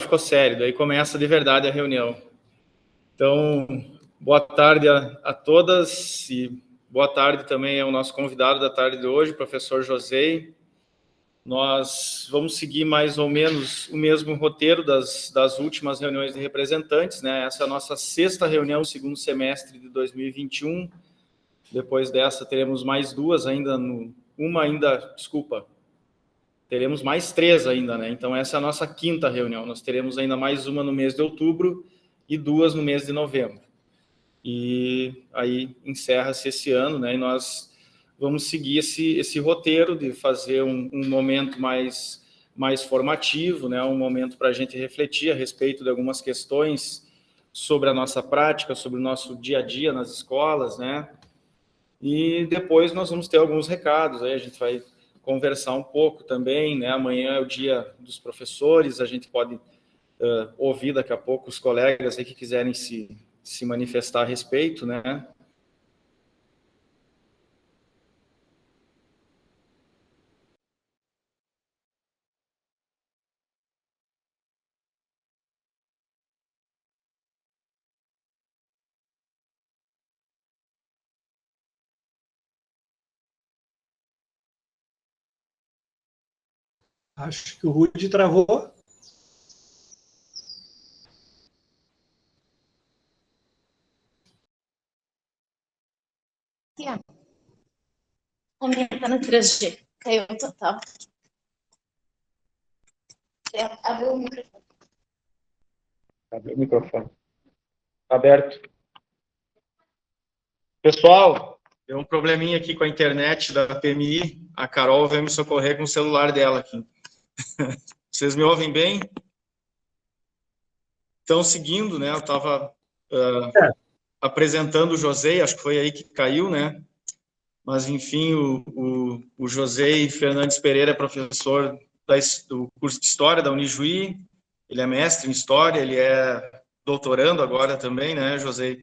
ficou sério, daí começa de verdade a reunião. Então, boa tarde a todas e boa tarde também ao nosso convidado da tarde de hoje, professor José. Nós vamos seguir mais ou menos o mesmo roteiro das últimas reuniões de representantes, né? Essa é a nossa 6ª reunião, segundo semestre de 2021. Depois dessa, teremos mais 2 ainda, teremos mais 3 ainda, né? Então, essa é a nossa 5ª reunião. Nós teremos ainda mais uma no mês de outubro e 2 no mês de novembro. E aí encerra-se esse ano, né? E nós vamos seguir esse roteiro de fazer um momento mais formativo, né? Um momento para a gente refletir a respeito de algumas questões sobre a nossa prática, sobre o nosso dia a dia nas escolas, né? E depois nós vamos ter alguns recados, aí a gente vai conversar um pouco também, né? Amanhã é o dia dos professores, a gente pode ouvir daqui a pouco os colegas aí que quiserem se manifestar a respeito, né? Acho que o Rude travou. O meu tá no 3G. Caiu total. Abriu o microfone. Abriu o microfone. Aberto. Pessoal, tem um probleminha aqui com a internet da PMI. A Carol veio me socorrer com o celular dela aqui. Vocês me ouvem bem? Então, seguindo, né? Eu estava apresentando o José, acho que foi aí que caiu, né? Mas, enfim, o José Fernandes Pereira é professor do curso de História da Unijuí, ele é mestre em História, ele é doutorando agora também, né, José?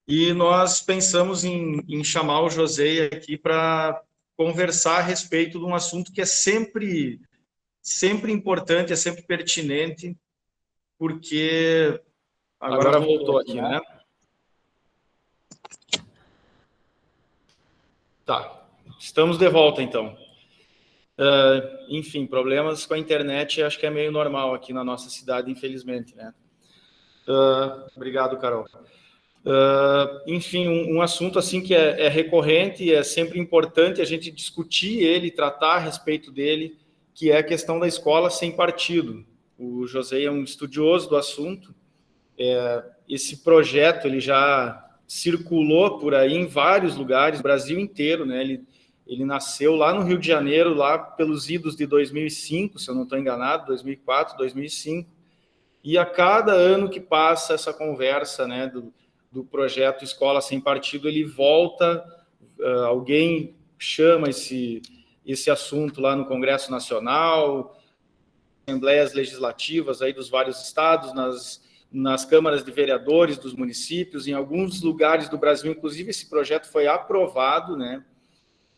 E nós pensamos em chamar o José aqui para conversar a respeito de um assunto que é sempre importante, é sempre pertinente, porque... Agora voltou aqui, né? Tá, estamos de volta, então. Enfim, problemas com a internet, acho que é meio normal aqui na nossa cidade, infelizmente, né? Obrigado, Carol. Enfim, um assunto assim que é recorrente, é sempre importante a gente discutir ele, tratar a respeito dele, que é a questão da escola sem partido. O José é um estudioso do assunto. Esse projeto ele já circulou por aí em vários lugares, no Brasil inteiro, né? Ele nasceu lá no Rio de Janeiro, lá pelos idos de 2005, se eu não estou enganado, 2004, 2005. E a cada ano que passa essa conversa, né, do projeto Escola Sem Partido, ele volta, alguém chama esse assunto lá no Congresso Nacional, assembleias legislativas aí dos vários estados, nas câmaras de vereadores dos municípios, em alguns lugares do Brasil, inclusive esse projeto foi aprovado, né,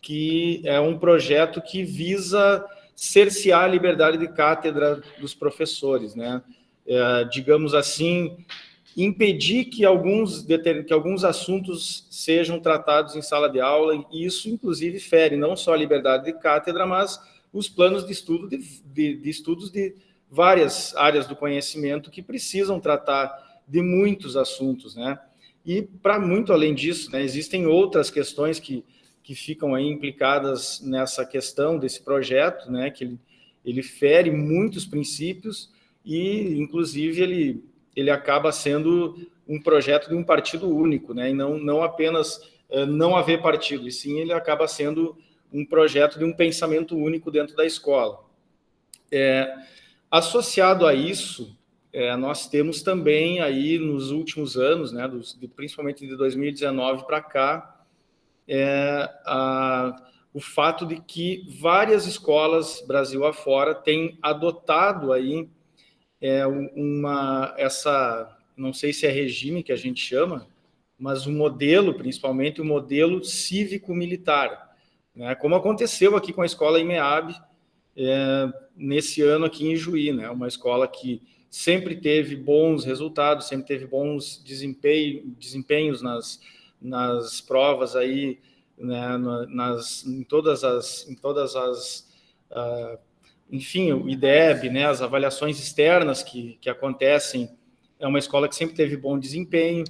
que é um projeto que visa cercear a liberdade de cátedra dos professores, né, digamos assim, impedir que alguns assuntos sejam tratados em sala de aula, e isso, inclusive, fere não só a liberdade de cátedra, mas os planos de estudo de estudos de várias áreas do conhecimento que precisam tratar de muitos assuntos, né? E, para muito além disso, né, existem outras questões que ficam aí implicadas nessa questão desse projeto, né, que ele fere muitos princípios e, inclusive, ele acaba sendo um projeto de um partido único, né, e não apenas não haver partido, e sim ele acaba sendo um projeto de um pensamento único dentro da escola. Associado a isso, nós temos também aí nos últimos anos, né, principalmente de 2019 para cá, o fato de que várias escolas Brasil afora têm adotado aí não sei se é regime que a gente chama, mas o modelo, principalmente o modelo cívico-militar, né, como aconteceu aqui com a escola IMEAB, nesse ano aqui em Juí, né, uma escola que sempre teve bons resultados, sempre teve bons desempenhos nas provas aí, né, em todas as enfim, o IDEB, né, as avaliações externas que acontecem. É uma escola que sempre teve bom desempenho,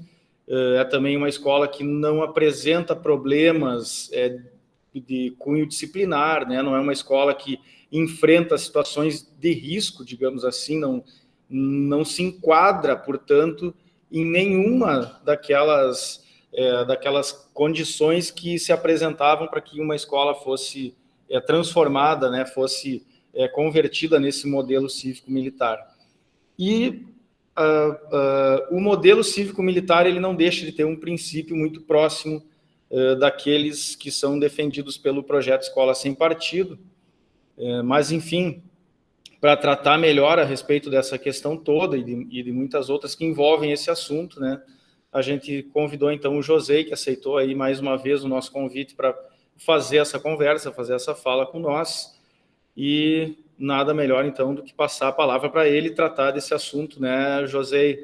é também uma escola que não apresenta problemas de cunho disciplinar, né, não é uma escola que enfrenta situações de risco, digamos assim, não se enquadra, portanto, em nenhuma daquelas condições que se apresentavam para que uma escola fosse transformada, né, fosse convertida nesse modelo cívico-militar. E o modelo cívico-militar ele não deixa de ter um princípio muito próximo daqueles que são defendidos pelo projeto Escola Sem Partido, mas, enfim, para tratar melhor a respeito dessa questão toda e de muitas outras que envolvem esse assunto, né, a gente convidou, então, o José, que aceitou aí mais uma vez o nosso convite para fazer essa conversa, fazer essa fala com nós, e nada melhor, então, do que passar a palavra para ele tratar desse assunto, né, José,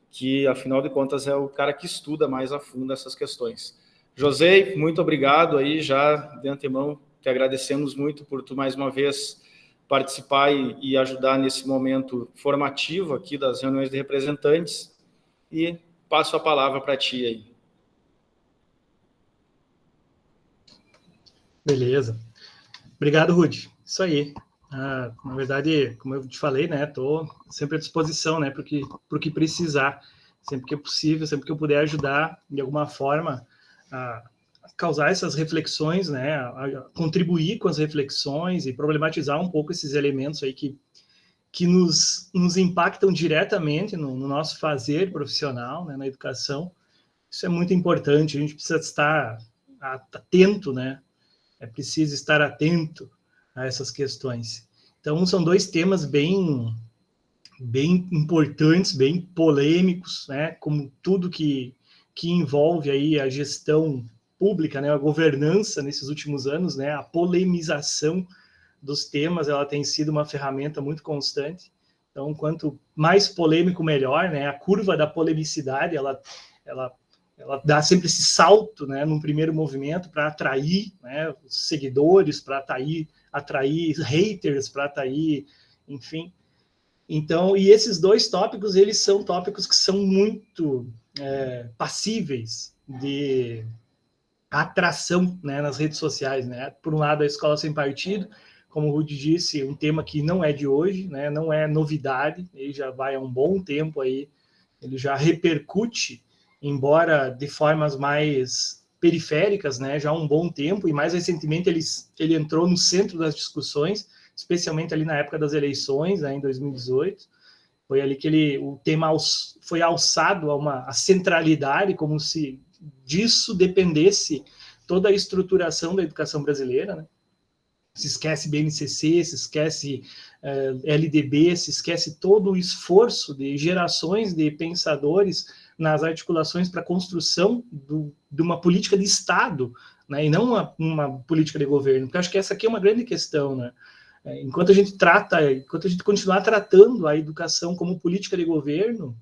que, afinal de contas, é o cara que estuda mais a fundo essas questões. José, muito obrigado aí, já de antemão, te agradecemos muito por tu, mais uma vez, participar e ajudar nesse momento formativo aqui das reuniões de representantes, e passo a palavra para ti aí. Beleza. Obrigado, Rudy. Isso aí. Na verdade, como eu te falei, né, estou sempre à disposição, né, para o que precisar, sempre que é possível, sempre que eu puder ajudar de alguma forma a causar essas reflexões, né, a contribuir com as reflexões e problematizar um pouco esses elementos aí que nos impactam diretamente no nosso fazer profissional, né, na educação. Isso é muito importante, a gente precisa estar atento, né, é preciso estar atento a essas questões. Então, são dois temas bem importantes, bem polêmicos, né? Como tudo que envolve aí a gestão pública, né? A governança nesses últimos anos, né? A polemização dos temas, ela tem sido uma ferramenta muito constante. Então, quanto mais polêmico, melhor, né? A curva da polemicidade, ela dá sempre esse salto, né, num primeiro movimento para atrair, né, os seguidores, para atrair haters, para atrair, enfim. Então, e esses dois tópicos, eles são tópicos que são muito passíveis de atração, né, nas redes sociais, né? Por um lado, a Escola Sem Partido, como o Rudy disse, um tema que não é de hoje, né, não é novidade, ele já vai há um bom tempo aí, ele já repercute, embora de formas mais periféricas, né, já há um bom tempo, e mais recentemente ele entrou no centro das discussões, especialmente ali na época das eleições, né, em 2018, foi ali que o tema foi alçado a centralidade, como se disso dependesse toda a estruturação da educação brasileira, né? Se esquece BNCC, se esquece LDB, se esquece todo o esforço de gerações de pensadores nas articulações para a construção de uma política de Estado, né, e não uma política de governo, porque acho que essa aqui é uma grande questão, né? Enquanto a gente continuar tratando a educação como política de governo,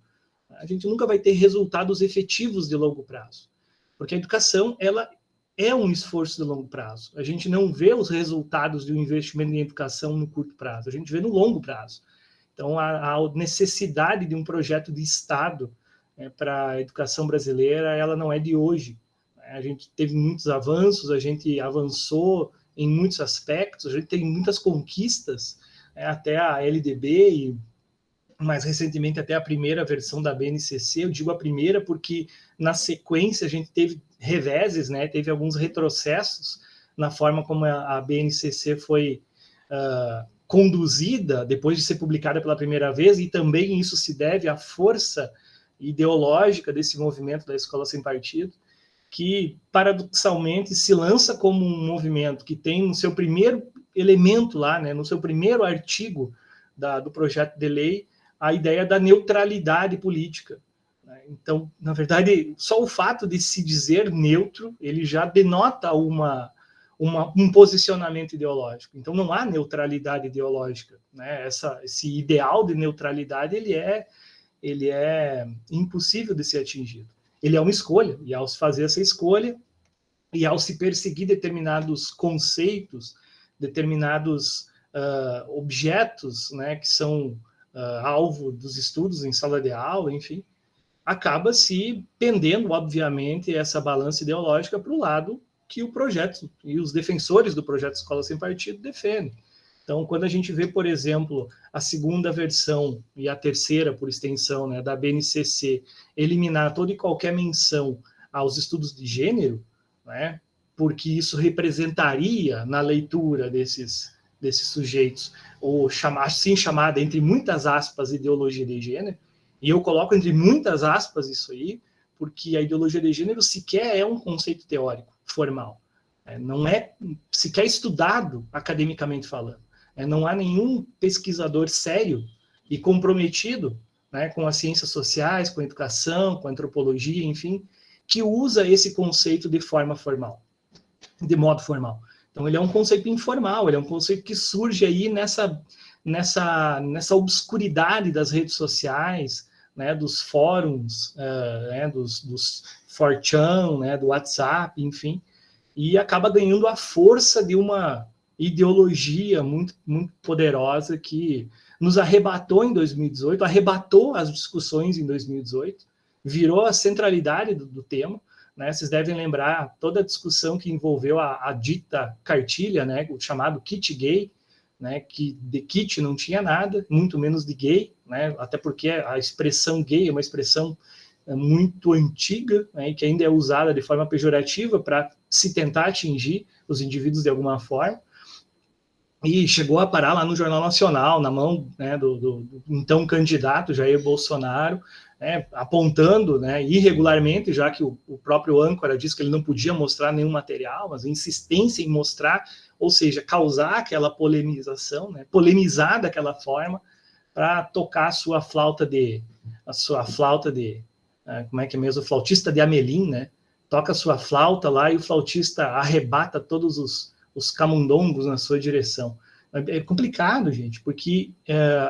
a gente nunca vai ter resultados efetivos de longo prazo, porque a educação, ela é um esforço de longo prazo. A gente não vê os resultados de um investimento em educação no curto prazo, a gente vê no longo prazo. Então, a necessidade de um projeto de Estado para a educação brasileira, ela não é de hoje. A gente teve muitos avanços, a gente avançou em muitos aspectos, a gente tem muitas conquistas, até a LDB e mais recentemente até a primeira versão da BNCC. Eu digo a primeira porque na sequência a gente teve reveses, né? Teve alguns retrocessos na forma como a BNCC foi conduzida depois de ser publicada pela primeira vez, e também isso se deve à força ideológica desse movimento da Escola Sem Partido, que paradoxalmente se lança como um movimento que tem no seu primeiro elemento lá, né, no seu primeiro artigo do projeto de lei, a ideia da neutralidade política. Então, na verdade, só o fato de se dizer neutro, ele já denota um posicionamento ideológico. Então, não há neutralidade ideológica, né? Esse ideal de neutralidade, ele é impossível de ser atingido. Ele é uma escolha, e ao se fazer essa escolha, e ao se perseguir determinados conceitos, determinados objetos, né, que são alvo dos estudos em sala de aula, enfim, acaba se pendendo, obviamente, essa balança ideológica para o lado que o projeto e os defensores do projeto Escola Sem Partido defendem. Então, quando a gente vê, por exemplo, a segunda versão e a terceira, por extensão, né, da BNCC, eliminar toda e qualquer menção aos estudos de gênero, né, porque isso representaria, na leitura desses sujeitos, ou chamada, entre muitas aspas, ideologia de gênero, e eu coloco entre muitas aspas isso aí, porque a ideologia de gênero sequer é um conceito teórico formal. Não é sequer estudado academicamente falando. Não há nenhum pesquisador sério e comprometido, né, com as ciências sociais, com a educação, com a antropologia, enfim, que usa esse conceito de forma formal, de modo formal. Então, ele é um conceito informal, ele é um conceito que surge aí nessa obscuridade das redes sociais, né, dos fóruns, né, dos 4chan, né, do WhatsApp, enfim, e acaba ganhando a força de uma ideologia muito, muito poderosa que nos arrebatou em 2018, arrebatou as discussões em 2018, virou a centralidade do tema, né? Vocês devem lembrar toda a discussão que envolveu a dita cartilha, né, o chamado kit gay, né, que de kit não tinha nada, muito menos de gay, né, até porque a expressão gay é uma expressão muito antiga, né, e que ainda é usada de forma pejorativa para se tentar atingir os indivíduos de alguma forma, e chegou a parar lá no Jornal Nacional, na mão, né, do então candidato Jair Bolsonaro, né, apontando, né, irregularmente, já que o próprio âncora disse que ele não podia mostrar nenhum material, mas a insistência em mostrar, ou seja, causar aquela polemização, né, polemizar daquela forma, para tocar a sua flauta de, como é que é mesmo, o flautista de Amelim, né, toca a sua flauta lá e o flautista arrebata todos os camundongos na sua direção. É complicado, gente, porque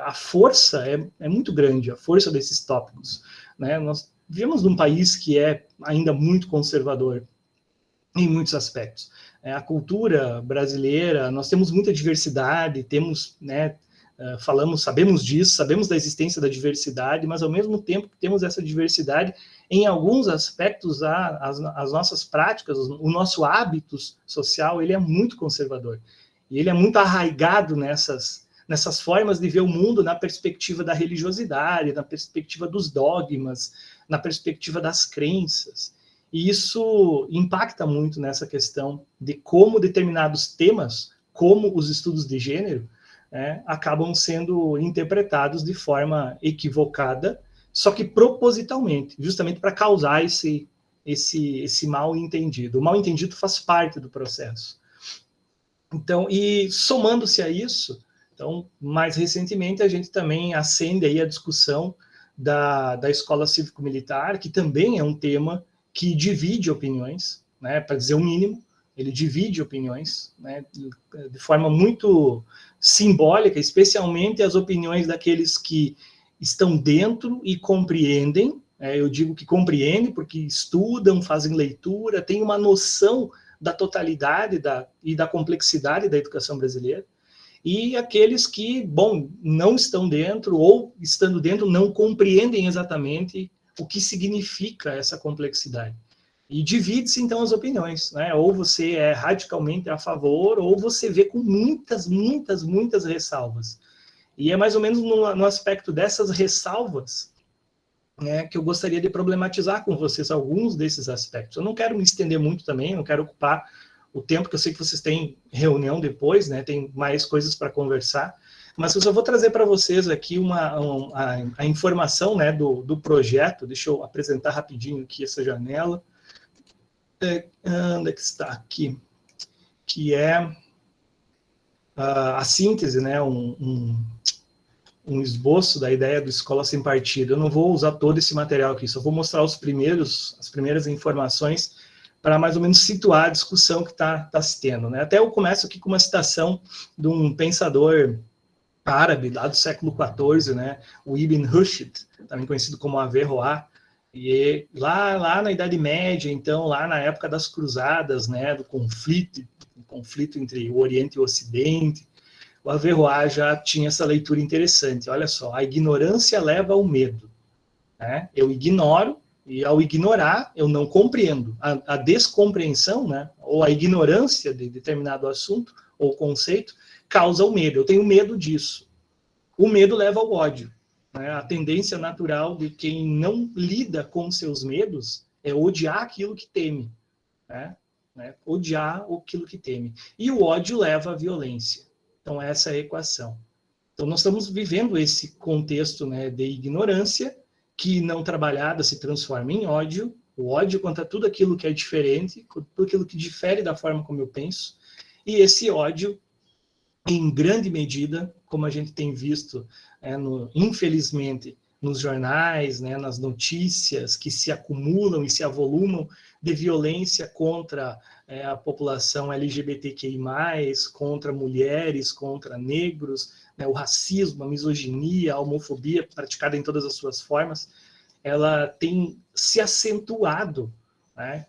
a força é muito grande, a força desses tópicos, né? Nós vivemos num país que é ainda muito conservador em muitos aspectos. A cultura brasileira, nós temos muita diversidade, temos, né, sabemos disso, sabemos da existência da diversidade, mas ao mesmo tempo que temos essa diversidade, em alguns aspectos, as nossas práticas, o nosso hábito social, ele é muito conservador. E ele é muito arraigado nessas formas de ver o mundo na perspectiva da religiosidade, na perspectiva dos dogmas, na perspectiva das crenças. E isso impacta muito nessa questão de como determinados temas, como os estudos de gênero, acabam sendo interpretados de forma equivocada, só que propositalmente, justamente para causar esse mal entendido. O mal entendido faz parte do processo. Então, e somando-se a isso, então, mais recentemente, a gente também acende aí a discussão da escola cívico-militar, que também é um tema que divide opiniões, né, para dizer o mínimo, ele divide opiniões, né, de forma muito simbólica, especialmente as opiniões daqueles que estão dentro e compreendem, eu digo que compreendem porque estudam, fazem leitura, têm uma noção da totalidade e da complexidade da educação brasileira, e aqueles que, bom, não estão dentro, ou estando dentro, não compreendem exatamente o que significa essa complexidade. E divide-se, então, as opiniões, né? Ou você é radicalmente a favor, ou você vê com muitas, muitas, muitas ressalvas. E é mais ou menos no aspecto dessas ressalvas, né, que eu gostaria de problematizar com vocês alguns desses aspectos. Eu não quero me estender muito também, não quero ocupar o tempo, que eu sei que vocês têm reunião depois, né, tem mais coisas para conversar, mas eu só vou trazer para vocês aqui a informação, né, do projeto. Deixa eu apresentar rapidinho aqui essa janela. Onde é que está aqui? Que é a síntese, né, um esboço da ideia do Escola Sem Partido. Eu não vou usar todo esse material aqui, só vou mostrar as primeiras informações para mais ou menos situar a discussão que está se tendo, né? Até eu começo aqui com uma citação de um pensador árabe lá do século XIV, né? O Ibn Rushd, também conhecido como Averroes, e lá na Idade Média, então, lá na época das cruzadas, né, do conflito entre o Oriente e o Ocidente, o Averroes já tinha essa leitura interessante. Olha só, a ignorância leva ao medo, né? Eu ignoro, e ao ignorar, eu não compreendo. A descompreensão, né, ou a ignorância de determinado assunto ou conceito, causa o medo. Eu tenho medo disso. O medo leva ao ódio. Né? A tendência natural de quem não lida com seus medos é odiar aquilo que teme. Né? Odiar aquilo que teme. E o ódio leva à violência. Então, essa é a equação. Então, nós estamos vivendo esse contexto, né, de ignorância, que não trabalhada se transforma em ódio. O ódio contra tudo aquilo que é diferente, tudo aquilo que difere da forma como eu penso. E esse ódio, em grande medida, como a gente tem visto, infelizmente, nos jornais, né, nas notícias que se acumulam e se avolumam de violência contra a população LGBTQI+, contra mulheres, contra negros, né, o racismo, a misoginia, a homofobia praticada em todas as suas formas, ela tem se acentuado, né,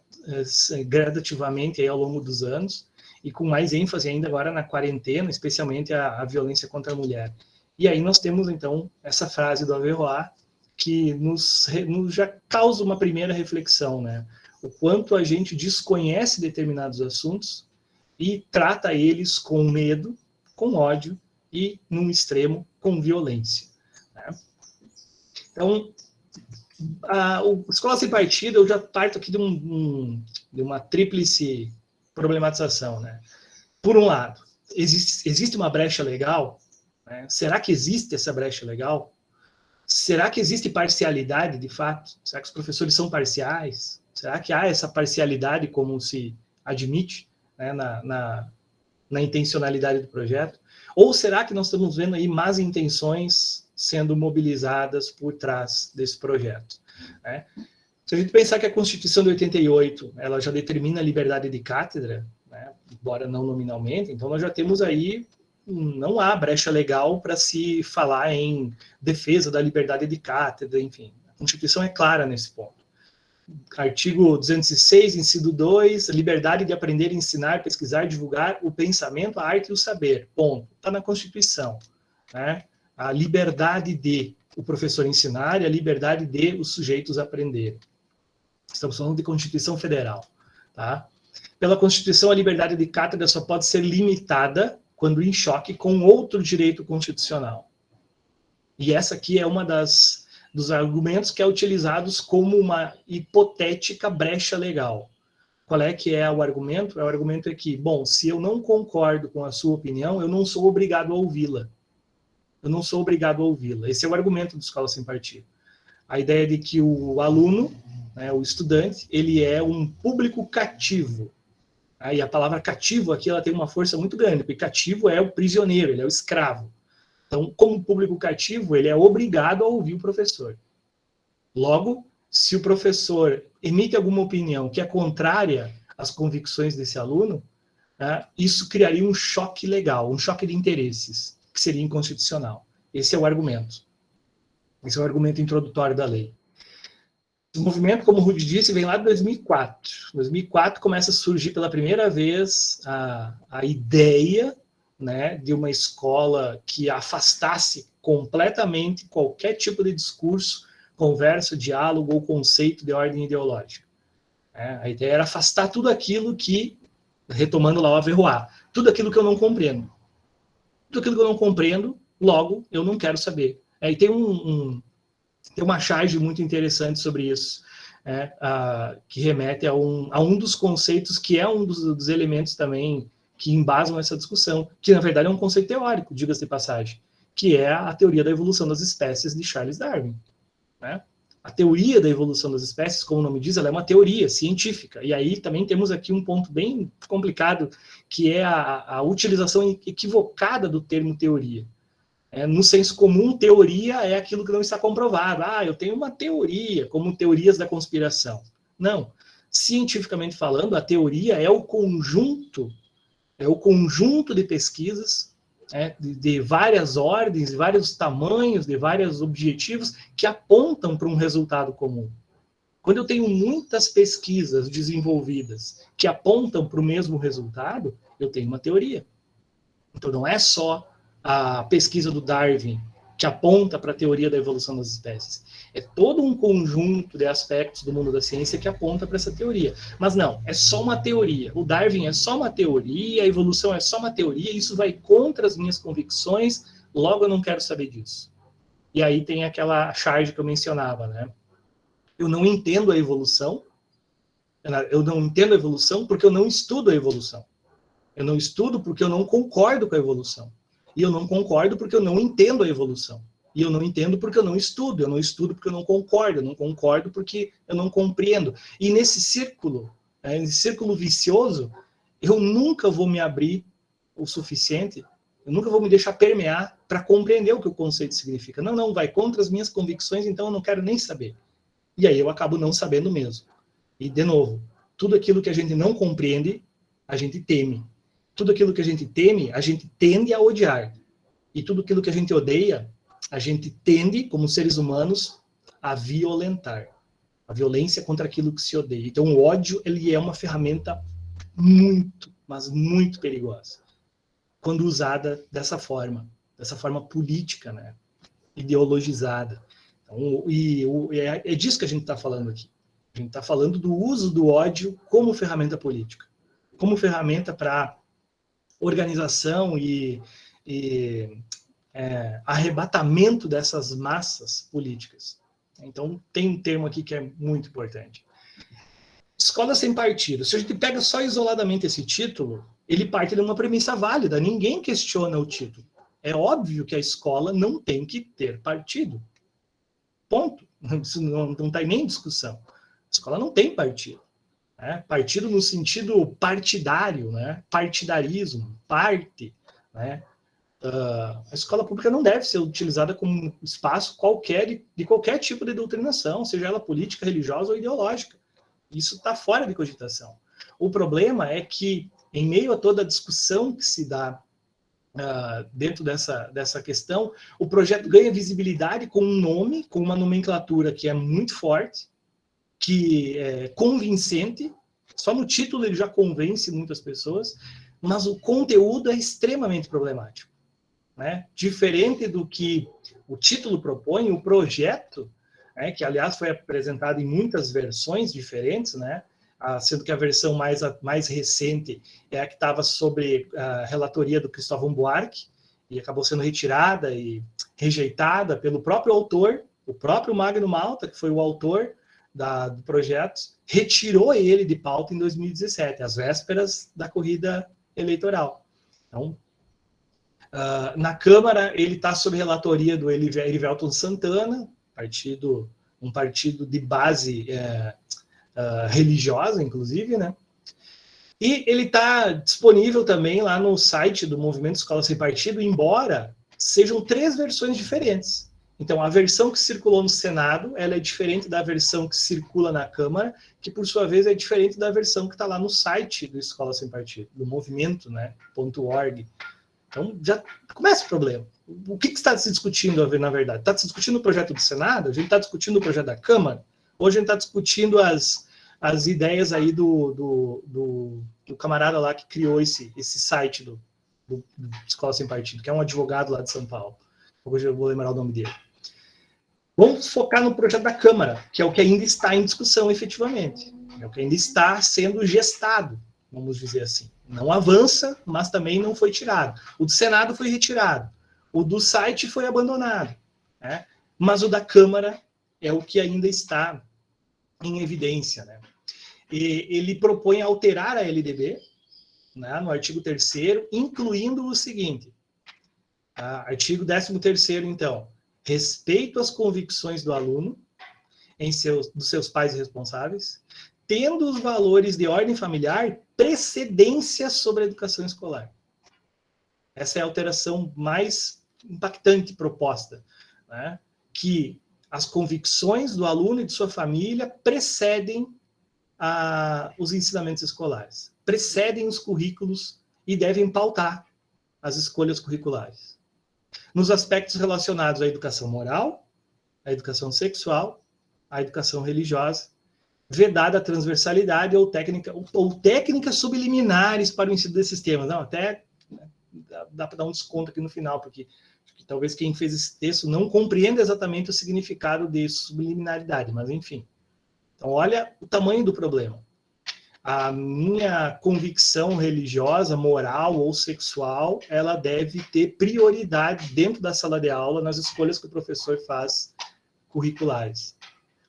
gradativamente aí ao longo dos anos, e com mais ênfase ainda agora na quarentena, especialmente a violência contra a mulher. E aí nós temos, então, essa frase do Averroes, que nos já causa uma primeira reflexão, né? O quanto a gente desconhece determinados assuntos e trata eles com medo, com ódio e, num extremo, com violência. Né? Então, o Escola Sem Partido, eu já parto aqui de uma tríplice problematização, né? Por um lado, existe uma brecha legal? Né? Será que existe essa brecha legal? Será que existe parcialidade, de fato? Será que os professores são parciais? Será que há essa parcialidade como se admite, né, na intencionalidade do projeto? Ou será que nós estamos vendo aí más intenções sendo mobilizadas por trás desse projeto? Né? Se a gente pensar que a Constituição de 88 ela já determina a liberdade de cátedra, né, embora não nominalmente, então nós já temos aí, não há brecha legal para se falar em defesa da liberdade de cátedra, enfim. A Constituição é clara nesse ponto. Artigo 206, inciso 2, liberdade de aprender, ensinar, pesquisar, divulgar o pensamento, a arte e o saber. Ponto. Está na Constituição. Né? A liberdade de o professor ensinar e a liberdade de os sujeitos aprenderem. Estamos falando de Constituição Federal. Tá? Pela Constituição, a liberdade de cátedra só pode ser limitada quando em choque com outro direito constitucional. E essa aqui é uma dos argumentos que é utilizados como uma hipotética brecha legal. Qual é que é o argumento? O argumento é que, bom, se eu não concordo com a sua opinião, eu não sou obrigado a ouvi-la. Eu não sou obrigado a ouvi-la. Esse é o argumento do Escola Sem Partido. A ideia de que o aluno, né, o estudante, ele é um público cativo. E a palavra cativo aqui ela tem uma força muito grande, porque cativo é o prisioneiro, ele é o escravo. Então, como público cativo, ele é obrigado a ouvir o professor. Logo, se o professor emite alguma opinião que é contrária às convicções desse aluno, né, isso criaria um choque legal, um choque de interesses, que seria inconstitucional. Esse é o argumento. Esse é o argumento introdutório da lei. O movimento, como o Rudy disse, vem lá de 2004. Em 2004 começa a surgir pela primeira vez a ideia, né, de uma escola que afastasse completamente qualquer tipo de discurso, conversa, diálogo ou conceito de ordem ideológica. A ideia era afastar tudo aquilo que, retomando lá o Averroes, tudo aquilo que eu não compreendo. Tudo aquilo que eu não compreendo, logo, eu não quero saber. E tem uma charge muito interessante sobre isso, que remete a um dos conceitos que é um dos elementos também que embasam essa discussão, que na verdade é um conceito teórico, diga-se de passagem, que é a teoria da evolução das espécies de Charles Darwin. Né? A teoria da evolução das espécies, como o nome diz, ela é uma teoria científica, e aí também temos aqui um ponto bem complicado, que é a utilização equivocada do termo teoria. No senso comum, teoria é aquilo que não está comprovado. Eu tenho uma teoria, como teorias da conspiração. Não. cientificamente falando, a teoria é o conjunto de pesquisas, de várias ordens, de vários tamanhos, de vários objetivos que apontam para um resultado comum. Quando eu tenho muitas pesquisas desenvolvidas que apontam para o mesmo resultado, eu tenho uma teoria. Então, não é só a pesquisa do Darwin que aponta para a teoria da evolução das espécies. É todo um conjunto de aspectos do mundo da ciência que aponta para essa teoria. Mas não, é só uma teoria. O Darwin é só uma teoria, a evolução é só uma teoria, isso vai contra as minhas convicções, logo eu não quero saber disso. E aí tem aquela charge que eu mencionava, né? Eu não entendo a evolução, porque eu não estudo a evolução. Eu não estudo porque eu não concordo com a evolução. E eu não concordo porque eu não entendo a evolução. E eu não entendo porque eu não estudo. Eu não estudo porque eu não concordo. Eu não concordo porque eu não compreendo. E nesse círculo vicioso, eu nunca vou me abrir o suficiente, eu nunca vou me deixar permear para compreender o que o conceito significa. Não, vai contra as minhas convicções, então eu não quero nem saber. E aí eu acabo não sabendo mesmo. E, de novo, tudo aquilo que a gente não compreende, a gente teme. Tudo aquilo que a gente teme, a gente tende a odiar. E tudo aquilo que a gente odeia, a gente tende, como seres humanos, a violentar. A violência contra aquilo que se odeia. Então, o ódio, ele é uma ferramenta muito, mas muito perigosa. Quando usada dessa forma política, né? Ideologizada. Então, é disso que a gente está falando aqui. A gente está falando do uso do ódio como ferramenta política. Como ferramenta para organização e arrebatamento dessas massas políticas. Então, tem um termo aqui que é muito importante. Escola sem partido. Se a gente pega só isoladamente esse título, ele parte de uma premissa válida. Ninguém questiona o título. É óbvio que a escola não tem que ter partido. Ponto. Isso não está nem em discussão. A escola não tem partido. Né? Partido no sentido partidário, né? Partidarismo, parte. Né? A escola pública não deve ser utilizada como espaço qualquer de qualquer tipo de doutrinação, seja ela política, religiosa ou ideológica. Isso está fora de cogitação. O problema é que, em meio a toda a discussão que se dá dentro dessa questão, o projeto ganha visibilidade com um nome, com uma nomenclatura que é muito forte, que é convincente. Só no título ele já convence muitas pessoas, mas o conteúdo é extremamente problemático. Né? Diferente do que o título propõe, o projeto, né, que aliás foi apresentado em muitas versões diferentes, né, sendo que a versão mais recente é a que estava sobre a relatoria do Cristóvão Buarque, e acabou sendo retirada e rejeitada pelo próprio autor, o próprio Magno Malta, que foi o autor do projeto, retirou ele de pauta em 2017, às vésperas da corrida eleitoral. Então, na Câmara, ele está sob relatoria do Erivelton Santana, um partido de base religiosa, inclusive, né? E ele está disponível também lá no site do Movimento Escola Sem Partido, embora sejam 3 versões diferentes. Então, a versão que circulou no Senado, ela é diferente da versão que circula na Câmara, que, por sua vez, é diferente da versão que está lá no site do Escola Sem Partido, do movimento, né, .org. Então, já começa o problema. O que está se discutindo, na verdade? Está se discutindo o projeto do Senado? A gente está discutindo o projeto da Câmara? Hoje a gente está discutindo as ideias aí do camarada lá que criou esse site do Escola Sem Partido, que é um advogado lá de São Paulo. Hoje eu vou lembrar o nome dele. Vamos focar no projeto da Câmara, que é o que ainda está em discussão efetivamente. É o que ainda está sendo gestado, vamos dizer assim. Não avança, mas também não foi tirado. O do Senado foi retirado. O do site foi abandonado. Né? Mas o da Câmara é o que ainda está em evidência. Né? E ele propõe alterar a LDB, né, no artigo 3º, incluindo o seguinte. Artigo 13º, então. Respeito às convicções do aluno, dos seus pais responsáveis, tendo os valores de ordem familiar precedência sobre a educação escolar. Essa é a alteração mais impactante proposta, né? Que as convicções do aluno e de sua família precedem os ensinamentos escolares, precedem os currículos e devem pautar as escolhas curriculares. Nos aspectos relacionados à educação moral, à educação sexual, à educação religiosa, vedada a transversalidade ou técnicas subliminares para o ensino desses temas. Não, até dá para dar um desconto aqui no final, porque talvez quem fez esse texto não compreenda exatamente o significado de subliminaridade, mas enfim. Então, olha o tamanho do problema. A minha convicção religiosa, moral ou sexual, ela deve ter prioridade dentro da sala de aula nas escolhas que o professor faz curriculares.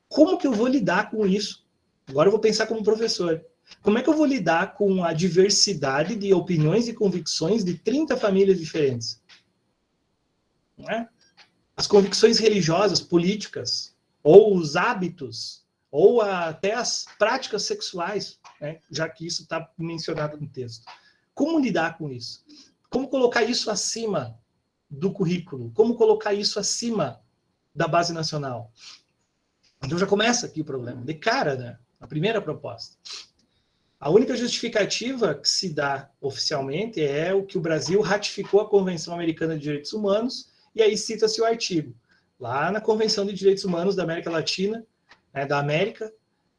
Como que eu vou lidar com isso? Agora eu vou pensar como professor. Como é que eu vou lidar com a diversidade de opiniões e convicções de 30 famílias diferentes? Não é? As convicções religiosas, políticas, ou os hábitos, ou até as práticas sexuais, né? Já que isso está mencionado no texto. Como lidar com isso? Como colocar isso acima do currículo? Como colocar isso acima da base nacional? Então já começa aqui o problema, de cara, né? A primeira proposta. A única justificativa que se dá oficialmente é o que o Brasil ratificou a Convenção Americana de Direitos Humanos, e aí cita-se o artigo. Lá na Convenção de Direitos Humanos da América Latina, da América,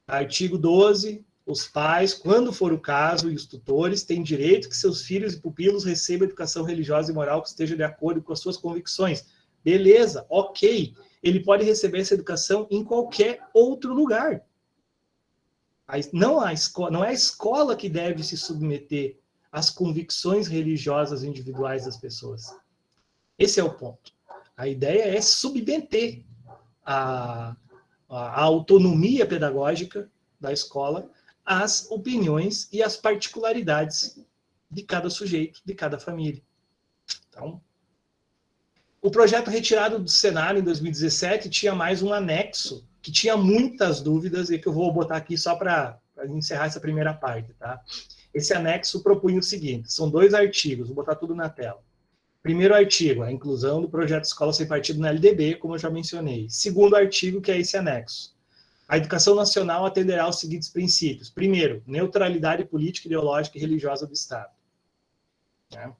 artigo 12, os pais, quando for o caso, e os tutores, têm direito que seus filhos e pupilos recebam educação religiosa e moral que esteja de acordo com as suas convicções. Beleza, ok. Ele pode receber essa educação em qualquer outro lugar. Não é a escola que deve se submeter às convicções religiosas individuais das pessoas. Esse é o ponto. A ideia é submeter a autonomia pedagógica da escola às opiniões e às particularidades de cada sujeito, de cada família. Então, o projeto retirado do Senado em 2017 tinha mais um anexo que tinha muitas dúvidas e que eu vou botar aqui só para encerrar essa primeira parte, tá? Esse anexo propunha o seguinte, são 2 artigos, vou botar tudo na tela. Primeiro artigo, a inclusão do projeto Escola Sem Partido na LDB, como eu já mencionei. Segundo artigo, que é esse anexo. A educação nacional atenderá aos seguintes princípios. Primeiro, neutralidade política, ideológica e religiosa do Estado. Né?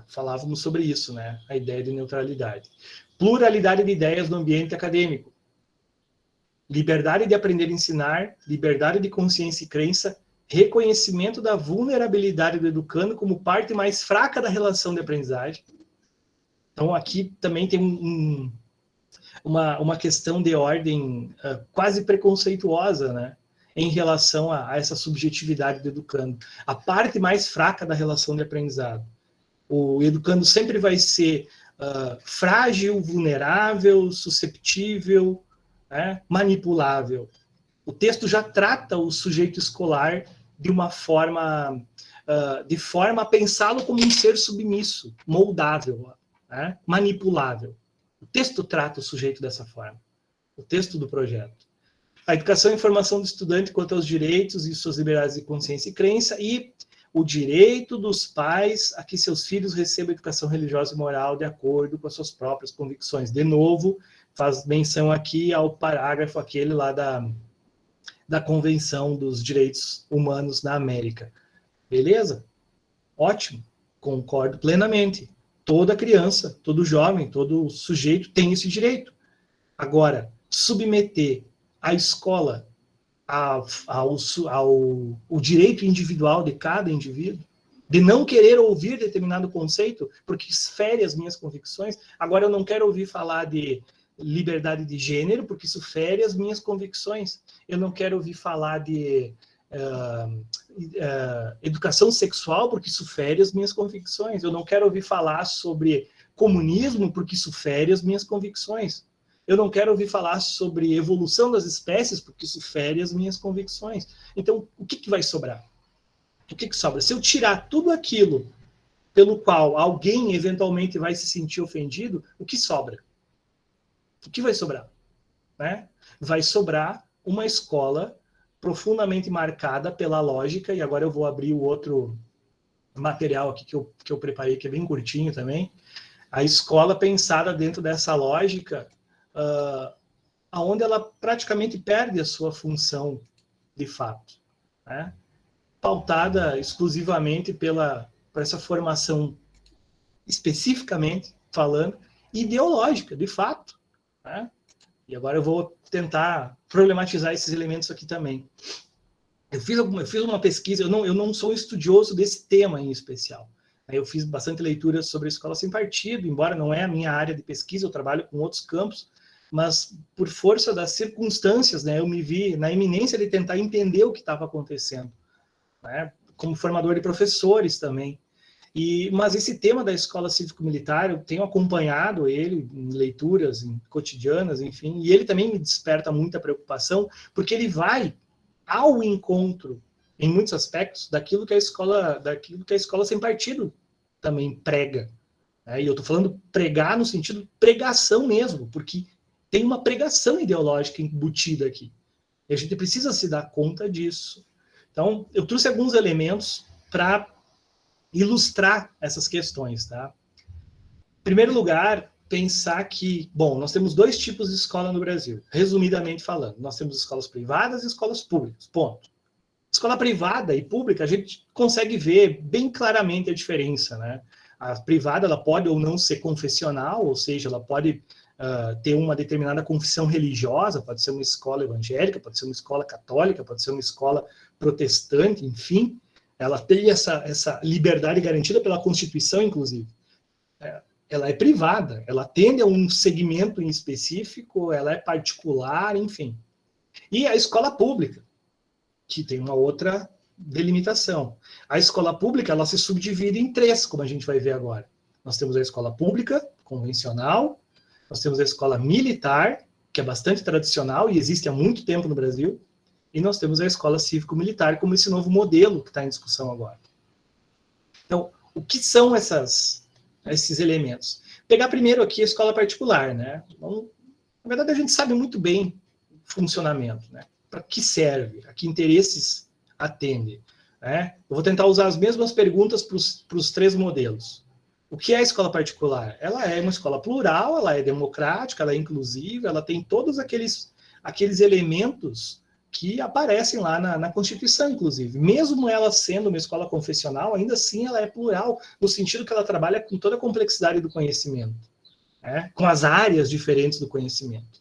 Falávamos sobre isso, né? A ideia de neutralidade. Pluralidade de ideias no ambiente acadêmico. Liberdade de aprender e ensinar, liberdade de consciência e crença, reconhecimento da vulnerabilidade do educando como parte mais fraca da relação de aprendizagem. Então, aqui também tem uma questão de ordem quase preconceituosa, né? Em relação a essa subjetividade do educando. A parte mais fraca da relação de aprendizado. O educando sempre vai ser frágil, vulnerável, susceptível, né, manipulável. O texto já trata o sujeito escolar de uma forma, de forma a pensá-lo como um ser submisso, moldável, né, manipulável. O texto trata o sujeito dessa forma. O texto do projeto. A educação e informação do estudante quanto aos direitos e suas liberdades de consciência e crença e o direito dos pais a que seus filhos recebam educação religiosa e moral de acordo com as suas próprias convicções. De novo, faz menção aqui ao parágrafo aquele lá da Convenção dos Direitos Humanos da América. Beleza? Ótimo. Concordo plenamente. Toda criança, todo jovem, todo sujeito tem esse direito. Agora, submeter a escola ao direito individual de cada indivíduo, de não querer ouvir determinado conceito, porque fere as minhas convicções. Agora eu não quero ouvir falar de liberdade de gênero, porque isso fere as minhas convicções. Eu não quero ouvir falar de educação sexual, porque isso fere as minhas convicções. Eu não quero ouvir falar sobre comunismo, porque isso fere as minhas convicções. Eu não quero ouvir falar sobre evolução das espécies, porque isso fere as minhas convicções. Então, o que vai sobrar? O que sobra? Se eu tirar tudo aquilo pelo qual alguém eventualmente vai se sentir ofendido, o que sobra? O que vai sobrar? Né? Vai sobrar uma escola profundamente marcada pela lógica, e agora eu vou abrir o outro material aqui que eu preparei, que é bem curtinho também. A escola pensada dentro dessa lógica, onde ela praticamente perde a sua função de fato, né? Pautada exclusivamente por essa formação, especificamente falando, ideológica, de fato, né? E agora eu vou tentar problematizar esses elementos aqui também. Eu fiz uma pesquisa, eu não sou estudioso desse tema em especial. Eu fiz bastante leitura sobre a escola sem partido, embora não é a minha área de pesquisa, eu trabalho com outros campos, mas por força das circunstâncias, né, eu me vi na iminência de tentar entender o que estava acontecendo, né, como formador de professores também. Mas esse tema da escola cívico-militar, eu tenho acompanhado ele em leituras em cotidianas, enfim, e ele também me desperta muita preocupação, porque ele vai ao encontro, em muitos aspectos, daquilo que a escola sem partido também prega. Né? E eu estou falando pregar no sentido pregação mesmo, porque tem uma pregação ideológica embutida aqui. E a gente precisa se dar conta disso. Então, eu trouxe alguns elementos para ilustrar essas questões. Tá? Em primeiro lugar, pensar que, bom, nós temos dois tipos de escola no Brasil, resumidamente falando. Nós temos escolas privadas e escolas públicas, ponto. Escola privada e pública, a gente consegue ver bem claramente a diferença, né? A privada, ela pode ou não ser confessional, ou seja, ela pode ter uma determinada confissão religiosa, pode ser uma escola evangélica, pode ser uma escola católica, pode ser uma escola protestante, enfim. Ela tem essa liberdade garantida pela Constituição, inclusive. Ela é privada, ela atende a um segmento em específico, ela é particular, enfim. E a escola pública, que tem uma outra delimitação. A escola pública, ela se subdivide em três, como a gente vai ver agora. Nós temos a escola pública, convencional, nós temos a escola militar, que é bastante tradicional e existe há muito tempo no Brasil, e nós temos a escola cívico-militar como esse novo modelo que está em discussão agora. Então, o que são esses elementos? Pegar primeiro aqui a escola particular, né? Então, na verdade, a gente sabe muito bem o funcionamento, né? Para que serve, a que interesses atende. Né? Eu vou tentar usar as mesmas perguntas para os três modelos. O que é a escola particular? Ela é uma escola plural, ela é democrática, ela é inclusiva, ela tem todos aqueles elementos que aparecem lá na Constituição, inclusive. Mesmo ela sendo uma escola confessional, ainda assim ela é plural, no sentido que ela trabalha com toda a complexidade do conhecimento, né? Com as áreas diferentes do conhecimento.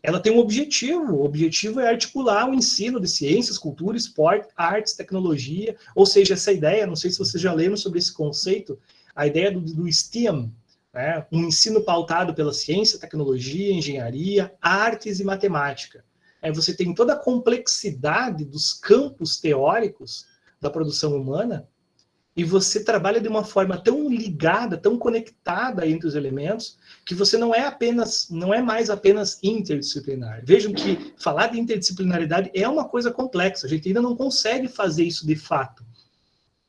Ela tem um objetivo, o objetivo é articular o ensino de ciências, cultura, esporte, artes, tecnologia, ou seja, essa ideia, não sei se vocês já leram sobre esse conceito, a ideia do STEAM, né? Um ensino pautado pela ciência, tecnologia, engenharia, artes e matemática. Você tem toda a complexidade dos campos teóricos da produção humana e você trabalha de uma forma tão ligada, tão conectada entre os elementos, que você não é mais apenas interdisciplinar. Vejam que falar de interdisciplinaridade é uma coisa complexa, a gente ainda não consegue fazer isso de fato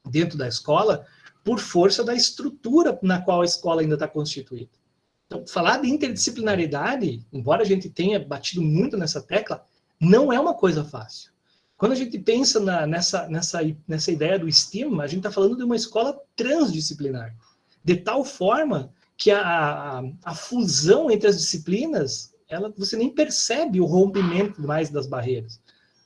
dentro da escola, por força da estrutura na qual a escola ainda está constituída. Então, falar de interdisciplinaridade, embora a gente tenha batido muito nessa tecla, não é uma coisa fácil. Quando a gente pensa nessa ideia do STEAM, a gente está falando de uma escola transdisciplinar, de tal forma que a fusão entre as disciplinas, você nem percebe o rompimento mais das barreiras.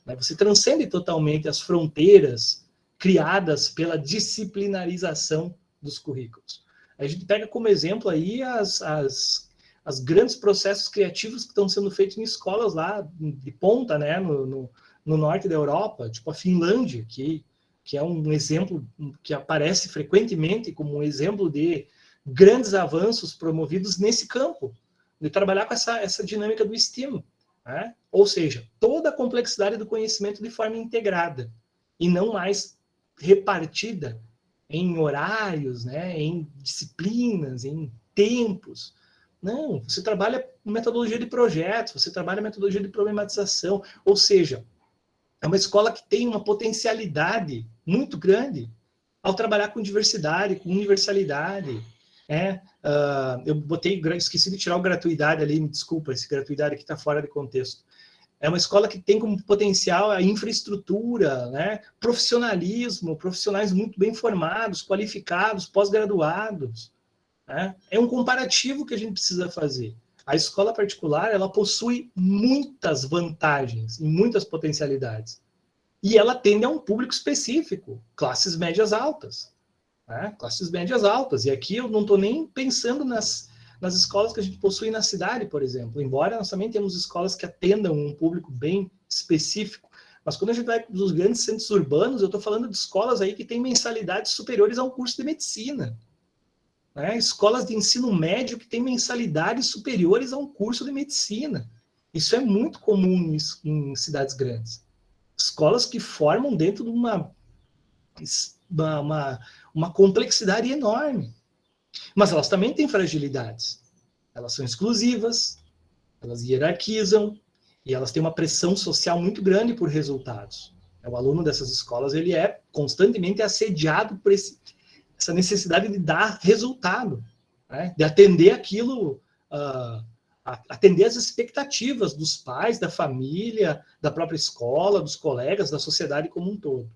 Né? Você transcende totalmente as fronteiras criadas pela disciplinarização dos currículos. A gente pega como exemplo aí as grandes processos criativos que estão sendo feitos em escolas lá de ponta, né, no norte da Europa, tipo a Finlândia, que é um exemplo que aparece frequentemente como um exemplo de grandes avanços promovidos nesse campo, de trabalhar com essa dinâmica do STEAM, né? Ou seja, toda a complexidade do conhecimento de forma integrada, e não mais repartida em horários, né, em disciplinas, em tempos. Não, você trabalha metodologia de projetos, você trabalha metodologia de problematização, ou seja, é uma escola que tem uma potencialidade muito grande ao trabalhar com diversidade, com universalidade. Eu esqueci de tirar o gratuidade ali, me desculpa, esse gratuidade aqui está fora de contexto. É uma escola que tem como potencial a infraestrutura, né? Profissionalismo, profissionais muito bem formados, qualificados, pós-graduados. Né? É um comparativo que a gente precisa fazer. A escola particular, ela possui muitas vantagens e muitas potencialidades. E ela atende a um público específico, classes médias altas. Né? Classes médias altas. E aqui eu não estou nem pensando nas escolas que a gente possui na cidade, por exemplo. Embora nós também temos escolas que atendam um público bem específico. Mas quando a gente vai para os grandes centros urbanos, eu estou falando de escolas aí que têm mensalidades superiores a um curso de medicina. Né? Escolas de ensino médio que têm mensalidades superiores a um curso de medicina. Isso é muito comum em cidades grandes. Escolas que formam dentro de uma complexidade enorme. Mas elas também têm fragilidades. Elas são exclusivas, elas hierarquizam, e elas têm uma pressão social muito grande por resultados. O aluno dessas escolas ele é constantemente assediado por essa necessidade de dar resultado, né? De atender aquilo, atender as expectativas dos pais, da família, da própria escola, dos colegas, da sociedade como um todo.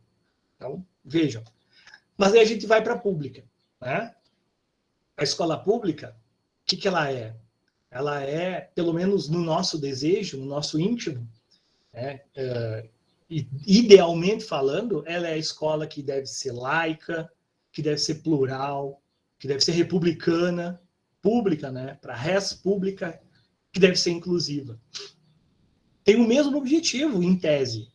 Então, vejam. Mas aí a gente vai para a pública. Né? A escola pública, o que ela é? Ela é, pelo menos no nosso desejo, no nosso íntimo, idealmente falando, ela é a escola que deve ser laica, que deve ser plural, que deve ser republicana, pública, né? Para res pública, que deve ser inclusiva. Tem o mesmo objetivo, em tese.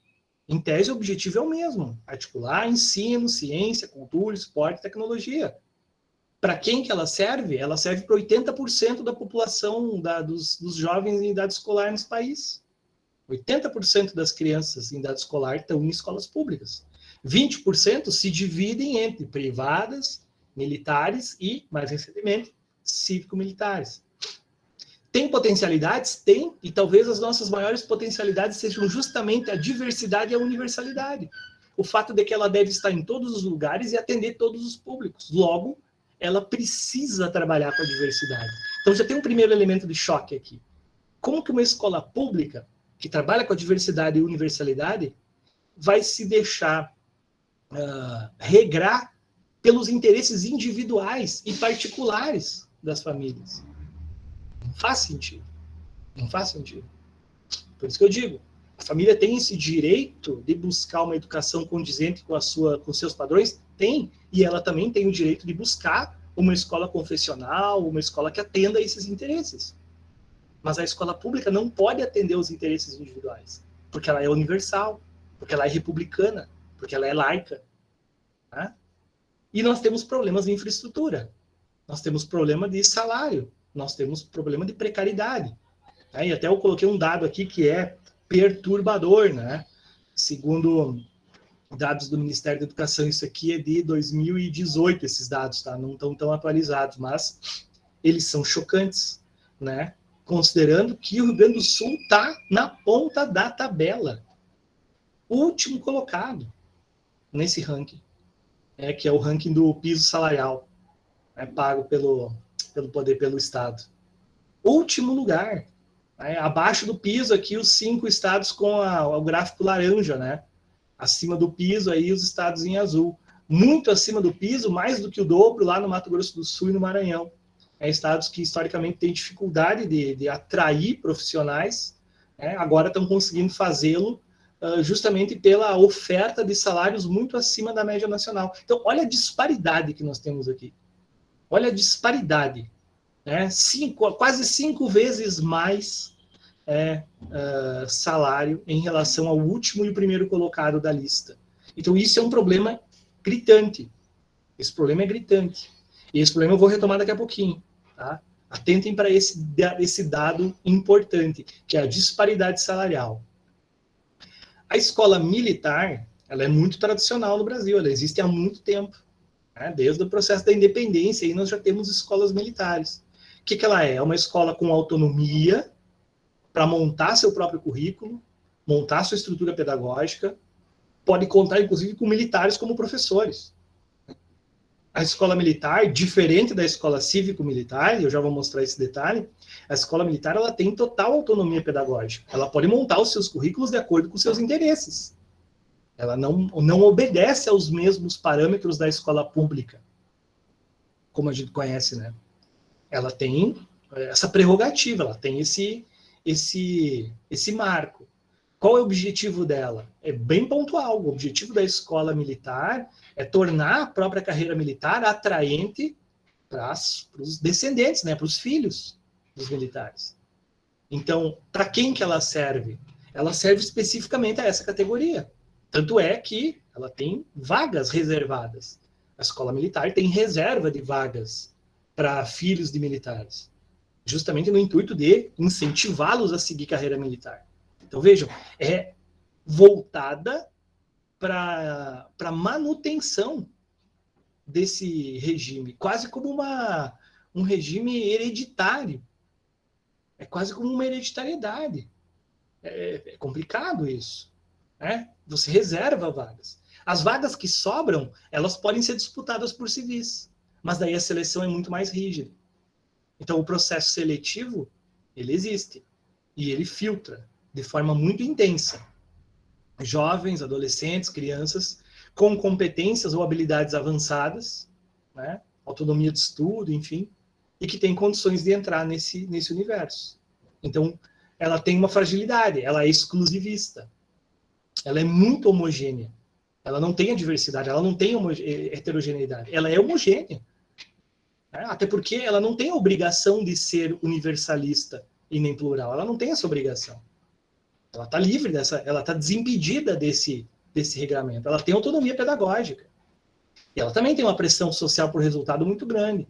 Em tese, o objetivo é o mesmo. Articular ensino, ciência, cultura, esporte, tecnologia. Para quem que ela serve? Ela serve para 80% da população dos jovens em idade escolar nesse país. 80% das crianças em idade escolar estão em escolas públicas. 20% se dividem entre privadas, militares e, mais recentemente, cívico-militares. Tem potencialidades? Tem, e talvez as nossas maiores potencialidades sejam justamente a diversidade e a universalidade. O fato de que ela deve estar em todos os lugares e atender todos os públicos. Logo, ela precisa trabalhar com a diversidade. Então, já tem um primeiro elemento de choque aqui. Como que uma escola pública, que trabalha com a diversidade e universalidade, vai se deixar regrar pelos interesses individuais e particulares das famílias? Não faz sentido. Não faz sentido. Por isso que eu digo, a família tem esse direito de buscar uma educação condizente com seus padrões? Tem. E ela também tem o direito de buscar uma escola confessional, uma escola que atenda a esses interesses. Mas a escola pública não pode atender os interesses individuais, porque ela é universal, porque ela é republicana, porque ela é laica. Né? E nós temos problemas de infraestrutura, nós temos problema de salário, nós temos problema de precariedade. Né? E até eu coloquei um dado aqui que é perturbador, né? Segundo dados do Ministério da Educação, isso aqui é de 2018, esses dados, tá? Não estão tão atualizados, mas eles são chocantes, né? Considerando que o Rio Grande do Sul está na ponta da tabela. Último colocado nesse ranking, que é o ranking do piso salarial, pago pelo Estado. Último lugar. Abaixo do piso aqui os 5 estados com o gráfico laranja, né? Acima do piso aí os estados em azul. Muito acima do piso, mais do que o dobro lá no Mato Grosso do Sul e no Maranhão. Estados que historicamente têm dificuldade de atrair profissionais, agora estão conseguindo fazê-lo justamente pela oferta de salários muito acima da média nacional. Então, olha a disparidade que nós temos aqui. Olha a disparidade. Quase 5 vezes mais salário em relação ao último e o primeiro colocado da lista. Então, isso é um problema gritante. Esse problema é gritante. E esse problema eu vou retomar daqui a pouquinho. Tá? Atentem para esse dado importante, que é a disparidade salarial. A escola militar, ela é muito tradicional no Brasil, ela existe há muito tempo. Desde o processo da independência, aí nós já temos escolas militares. O que ela é? É uma escola com autonomia para montar seu próprio currículo, montar sua estrutura pedagógica, pode contar, inclusive, com militares como professores. A escola militar, diferente da escola cívico-militar, e eu já vou mostrar esse detalhe, a escola militar ela tem total autonomia pedagógica. Ela pode montar os seus currículos de acordo com os seus interesses. Ela não obedece aos mesmos parâmetros da escola pública, como a gente conhece, né? Ela tem essa prerrogativa, ela tem esse marco. Qual é o objetivo dela? É bem pontual. O objetivo da escola militar é tornar a própria carreira militar atraente para os descendentes, né, para os filhos dos militares. Então, para quem que ela serve? Ela serve especificamente a essa categoria. Tanto é que ela tem vagas reservadas. A escola militar tem reserva de vagas para filhos de militares, justamente no intuito de incentivá-los a seguir carreira militar. Então, vejam, é voltada para a manutenção desse regime, quase como um regime hereditário. É quase como uma hereditariedade. É complicado isso, né? Você reserva vagas. As vagas que sobram, elas podem ser disputadas por civis, mas daí a seleção é muito mais rígida. Então, o processo seletivo, ele existe, e ele filtra de forma muito intensa jovens, adolescentes, crianças com competências ou habilidades avançadas, né? Autonomia de estudo, enfim, e que tem condições de entrar nesse universo. Então, ela tem uma fragilidade, ela é exclusivista, ela é muito homogênea, ela não tem a diversidade, ela não tem heterogeneidade, ela é homogênea. Né? Até porque ela não tem a obrigação de ser universalista e nem plural, ela não tem essa obrigação. Ela está livre ela está desimpedida desse regramento, ela tem autonomia pedagógica. E ela também tem uma pressão social por resultado muito grande,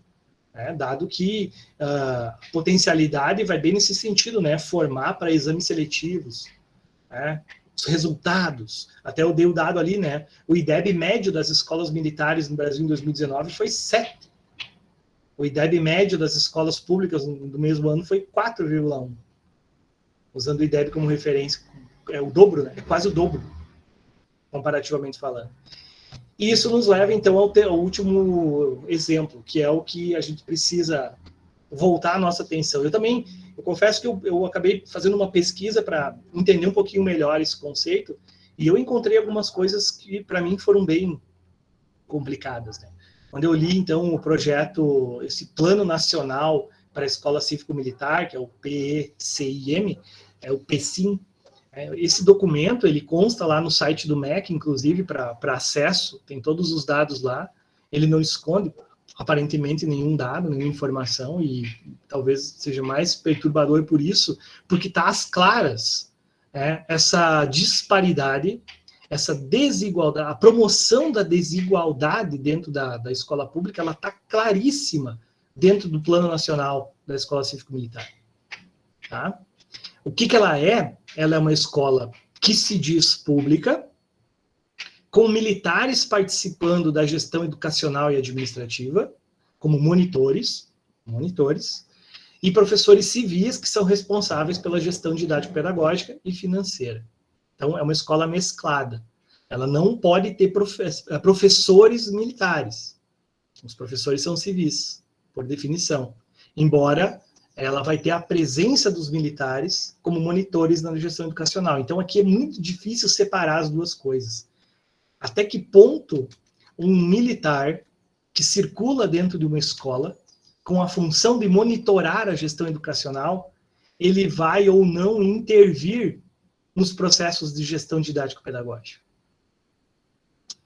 né? Dado que a potencialidade vai bem nesse sentido, né? Formar para exames seletivos, né? Os resultados. Até eu dei o dado ali, né? O IDEB médio das escolas militares no Brasil em 2019 foi 7. O IDEB médio das escolas públicas do mesmo ano foi 4,1. Usando o IDEB como referência, é o dobro, né? É quase o dobro, comparativamente falando. E isso nos leva, então, ao último exemplo, que é o que a gente precisa voltar a nossa atenção. Eu confesso que eu acabei fazendo uma pesquisa para entender um pouquinho melhor esse conceito, e eu encontrei algumas coisas que, para mim, foram bem complicadas, né? Quando eu li, então, o projeto, esse Plano Nacional para a Escola Cívico-Militar, que é o PECIM, é o PECIM. Esse documento, ele consta lá no site do MEC, inclusive, para acesso, tem todos os dados lá. Ele não esconde, aparentemente, nenhum dado, nenhuma informação, e talvez seja mais perturbador por isso, porque está às claras, essa disparidade, essa desigualdade, a promoção da desigualdade dentro da escola pública, ela está claríssima dentro do Plano Nacional da Escola Cívico-Militar. Tá? O que ela é? Ela é uma escola que se diz pública, com militares participando da gestão educacional e administrativa, como monitores, e professores civis que são responsáveis pela gestão didático-pedagógica e financeira. Então, é uma escola mesclada. Ela não pode ter professores militares. Os professores são civis, por definição. Embora ela vai ter a presença dos militares como monitores na gestão educacional. Então, aqui é muito difícil separar as duas coisas. Até que ponto um militar que circula dentro de uma escola, com a função de monitorar a gestão educacional, ele vai ou não intervir nos processos de gestão didático-pedagógica?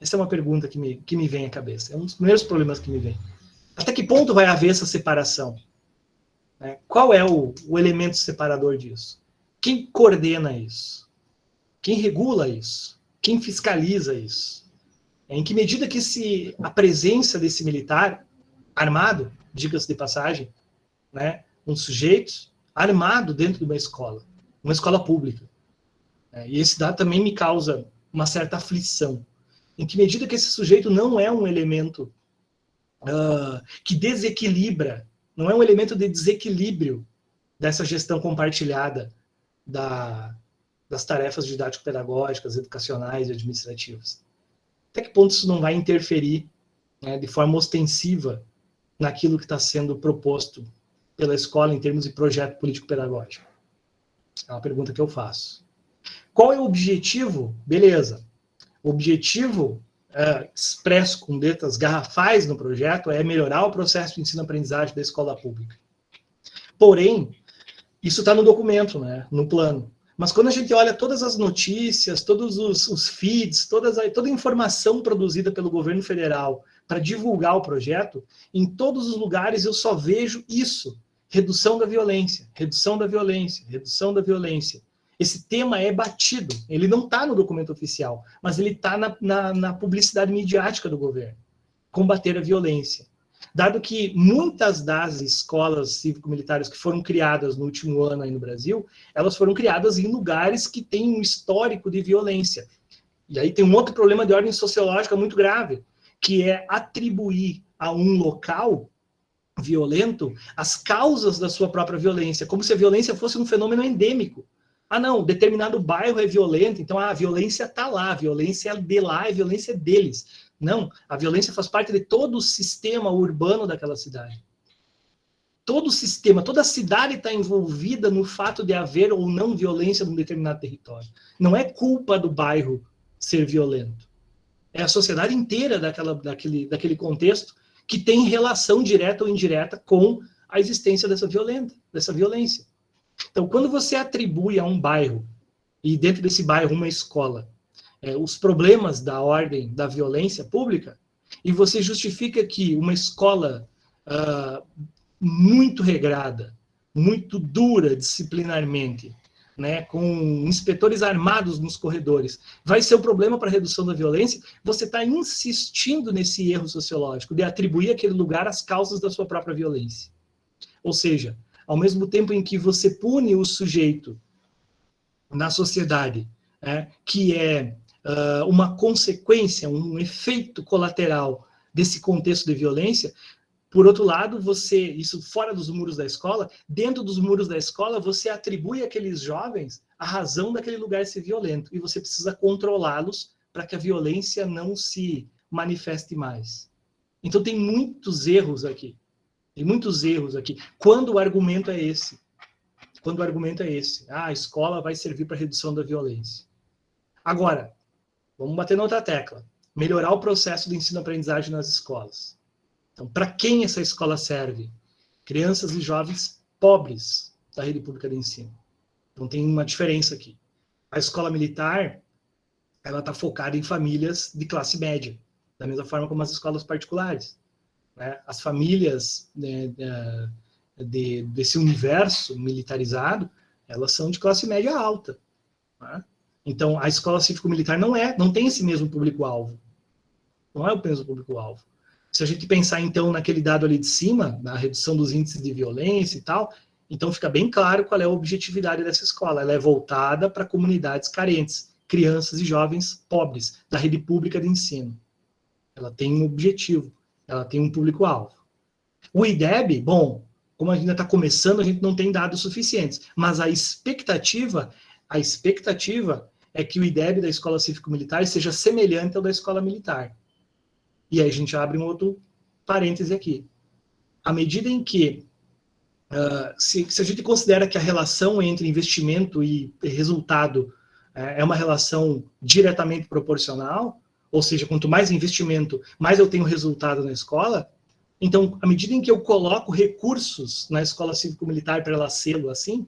Essa é uma pergunta que me vem à cabeça. É um dos primeiros problemas que me vem. Até que ponto vai haver essa separação? Qual é o elemento separador disso? Quem coordena isso? Quem regula isso? Quem fiscaliza isso? Em que medida que a presença desse militar armado, diga-se de passagem, um sujeito armado dentro de uma escola pública, e esse dado também me causa uma certa aflição. Em que medida que esse sujeito não é um elemento que desequilibra, não é um elemento de desequilíbrio dessa gestão compartilhada das tarefas didático-pedagógicas, educacionais e administrativas. Até que ponto isso não vai interferir, de forma ostensiva naquilo que está sendo proposto pela escola em termos de projeto político-pedagógico? É uma pergunta que eu faço. Qual é o objetivo? Beleza. O objetivo expresso com letras garrafais no projeto é melhorar o processo de ensino-aprendizagem da escola pública. Porém, isso está no documento, no plano. Mas quando a gente olha todas as notícias, todos os feeds, toda a informação produzida pelo governo federal para divulgar o projeto, em todos os lugares eu só vejo isso: redução da violência, redução da violência, redução da violência. Esse tema é batido, ele não está no documento oficial, mas ele está na publicidade midiática do governo. Combater a violência. Dado que muitas das escolas cívico-militares que foram criadas no último ano aí no Brasil, elas foram criadas em lugares que têm um histórico de violência. E aí tem um outro problema de ordem sociológica muito grave, que é atribuir a um local violento as causas da sua própria violência, como se a violência fosse um fenômeno endêmico. Ah, não, determinado bairro é violento, então a violência está lá, a violência é de lá, a violência é deles. Não, a violência faz parte de todo o sistema urbano daquela cidade. Todo o sistema, toda a cidade está envolvida no fato de haver ou não violência num determinado território. Não é culpa do bairro ser violento. É a sociedade inteira daquele contexto que tem relação direta ou indireta com a existência dessa violência. Então, quando você atribui a um bairro, e dentro desse bairro uma escola, os problemas da ordem da violência pública, e você justifica que uma escola muito regrada, muito dura disciplinarmente, né, com inspetores armados nos corredores, vai ser o problema para a redução da violência, você está insistindo nesse erro sociológico de atribuir àquele lugar as causas da sua própria violência. Ou seja, ao mesmo tempo em que você pune o sujeito na sociedade, que é uma consequência, um efeito colateral desse contexto de violência, por outro lado, isso fora dos muros da escola, dentro dos muros da escola, você atribui àqueles jovens a razão daquele lugar ser violento, e você precisa controlá-los para que a violência não se manifeste mais. Então tem muitos erros aqui. Quando o argumento é esse. A escola vai servir para redução da violência. Agora, vamos bater na outra tecla. Melhorar o processo de ensino-aprendizagem nas escolas. Então, para quem essa escola serve? Crianças e jovens pobres da rede pública de ensino. Então, tem uma diferença aqui. A escola militar, ela está focada em famílias de classe média, da mesma forma como as escolas particulares. As famílias desse universo militarizado, elas são de classe média alta. Então, a escola cívico-militar não tem esse mesmo público-alvo. Não é o mesmo público-alvo. Se a gente pensar, então, naquele dado ali de cima, na redução dos índices de violência e tal, então fica bem claro qual é a objetividade dessa escola. Ela é voltada para comunidades carentes, crianças e jovens pobres, da rede pública de ensino. Ela tem um objetivo. Ela tem um público-alvo. O IDEB, bom, como ainda está começando, a gente não tem dados suficientes, mas a expectativa é que o IDEB da Escola Cívico-Militar seja semelhante ao da Escola Militar. E aí a gente abre um outro parêntese aqui. À medida em que, se a gente considera que a relação entre investimento e resultado é uma relação diretamente proporcional, ou seja, quanto mais investimento, mais eu tenho resultado na escola. Então, à medida em que eu coloco recursos na escola cívico-militar para ela ser assim,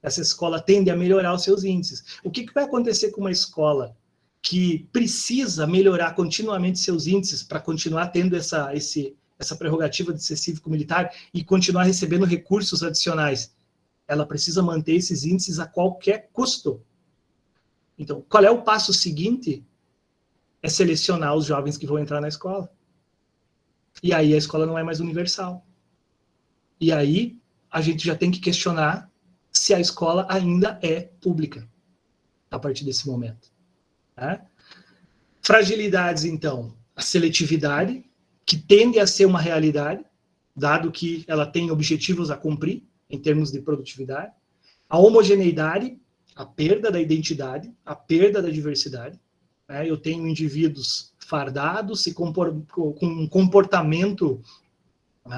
essa escola tende a melhorar os seus índices. O que vai acontecer com uma escola que precisa melhorar continuamente seus índices para continuar tendo essa prerrogativa de ser cívico-militar e continuar recebendo recursos adicionais? Ela precisa manter esses índices a qualquer custo. Então, qual é o passo seguinte? É selecionar os jovens que vão entrar na escola. E aí a escola não é mais universal. E aí a gente já tem que questionar se a escola ainda é pública a partir desse momento. Fragilidades, então. A seletividade, que tende a ser uma realidade, dado que ela tem objetivos a cumprir em termos de produtividade. A homogeneidade, a perda da identidade, a perda da diversidade. Eu tenho indivíduos fardados com um comportamento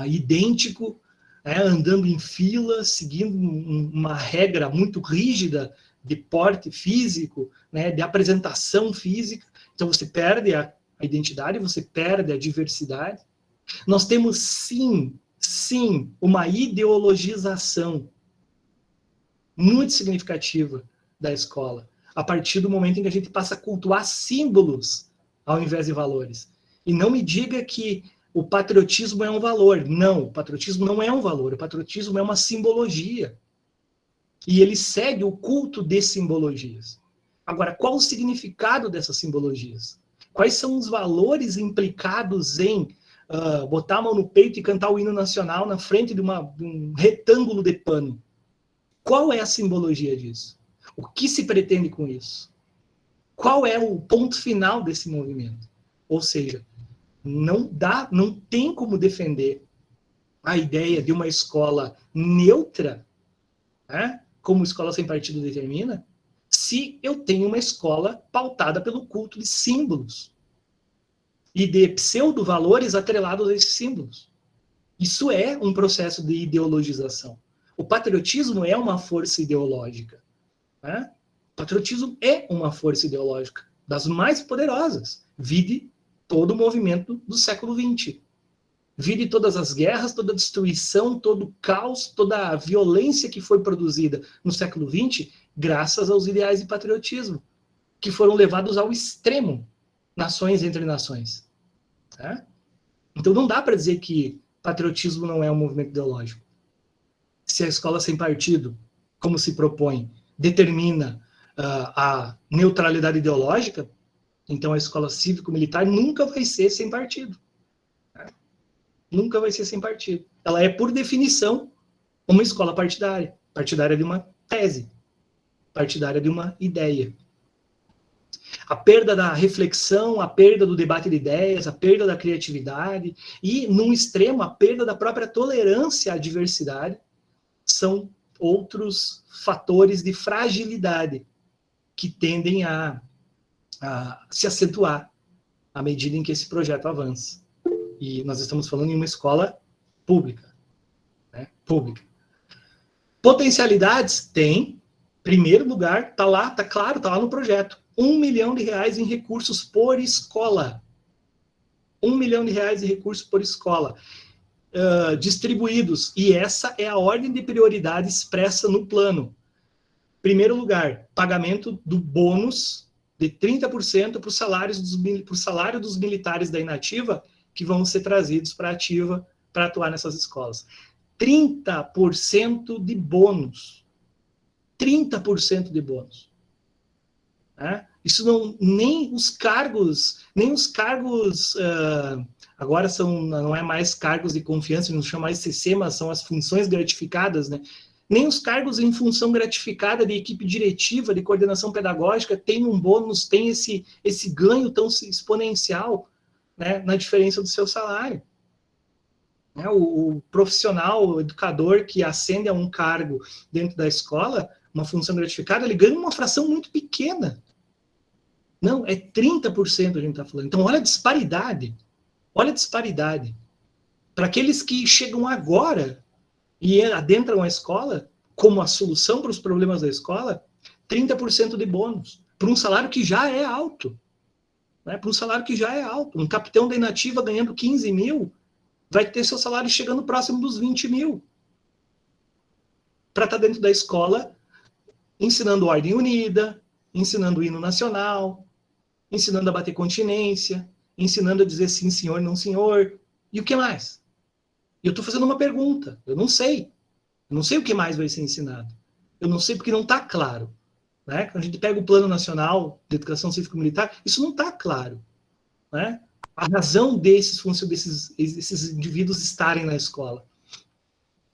idêntico, andando em fila, seguindo uma regra muito rígida de porte físico, de apresentação física. Então você perde a identidade, você perde a diversidade. Nós temos, sim, uma ideologização muito significativa da escola, a partir do momento em que a gente passa a cultuar símbolos ao invés de valores. E não me diga que o patriotismo é um valor. Não, o patriotismo não é um valor. O patriotismo é uma simbologia. E ele segue o culto de simbologias. Agora, qual o significado dessas simbologias? Quais são os valores implicados em botar a mão no peito e cantar o hino nacional na frente de um retângulo de pano? Qual é a simbologia disso? O que se pretende com isso? Qual é o ponto final desse movimento? Ou seja, não tem como defender a ideia de uma escola neutra, né, como escola sem partido determina, se eu tenho uma escola pautada pelo culto de símbolos e de pseudo-valores atrelados a esses símbolos. Isso é um processo de ideologização. O patriotismo é uma força ideológica. Né? O patriotismo é uma força ideológica, das mais poderosas. Vide todo o movimento do século XX. Vide todas as guerras, toda a destruição, todo o caos, toda a violência que foi produzida no século XX, graças aos ideais de patriotismo, que foram levados ao extremo, nações entre nações. Né? Então não dá para dizer que patriotismo não é um movimento ideológico. Se a escola sem partido, como se propõe, determina a neutralidade ideológica, então a escola cívico-militar nunca vai ser sem partido. Né? Nunca vai ser sem partido. Ela é, por definição, uma escola partidária. Partidária de uma tese. Partidária de uma ideia. A perda da reflexão, a perda do debate de ideias, a perda da criatividade e, num extremo, a perda da própria tolerância à diversidade são outros fatores de fragilidade que tendem a se acentuar à medida em que esse projeto avança. E nós estamos falando em uma escola pública. Né? Pública. Potencialidades tem, primeiro lugar, está lá, está claro, está lá no projeto. R$1 milhão em recursos por escola. R$1 milhão em recursos por escola. Distribuídos. E essa é a ordem de prioridade expressa no plano. Primeiro lugar, pagamento do bônus de 30% para o salário dos militares da inativa que vão ser trazidos para a ativa para atuar nessas escolas. 30% de bônus. 30% de bônus. Isso nem os cargos agora não é mais cargos de confiança, não chama mais CC, mas são as funções gratificadas, né? Nem os cargos em função gratificada de equipe diretiva, de coordenação pedagógica, tem um bônus, tem esse ganho tão exponencial, né, na diferença do seu salário. O profissional, o educador que ascende a um cargo dentro da escola, uma função gratificada, ele ganha uma fração muito pequena. Não, é 30% a gente está falando. Então, olha a disparidade. Olha a disparidade. Para aqueles que chegam agora e adentram a escola, como a solução para os problemas da escola, 30% de bônus. Para um salário que já é alto. Né? Para um salário que já é alto. Um capitão da inativa ganhando 15 mil vai ter seu salário chegando próximo dos 20 mil. Para estar dentro da escola, ensinando ordem unida, ensinando o hino nacional, ensinando a bater continência, ensinando a dizer sim, senhor, não, senhor. E o que mais? Eu estou fazendo uma pergunta. Eu não sei. Eu não sei o que mais vai ser ensinado. Eu não sei porque não está claro. Né? Quando a gente pega o Plano Nacional de Educação Cívico-Militar, isso não está claro. Né? A razão desses indivíduos estarem na escola.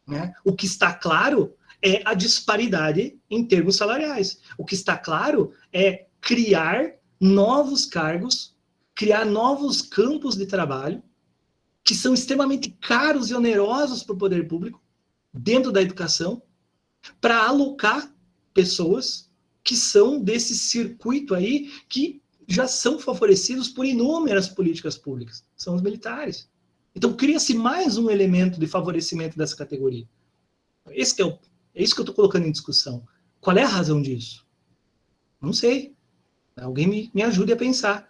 Né? O que está claro é a disparidade em termos salariais. O que está claro é criar novos cargos, criar novos campos de trabalho que são extremamente caros e onerosos para o poder público, dentro da educação, para alocar pessoas que são desse circuito aí, que já são favorecidos por inúmeras políticas públicas. São os militares. Então, cria-se mais um elemento de favorecimento dessa categoria. É isso que eu estou colocando em discussão. Qual é a razão disso? Não sei. Alguém me ajude a pensar.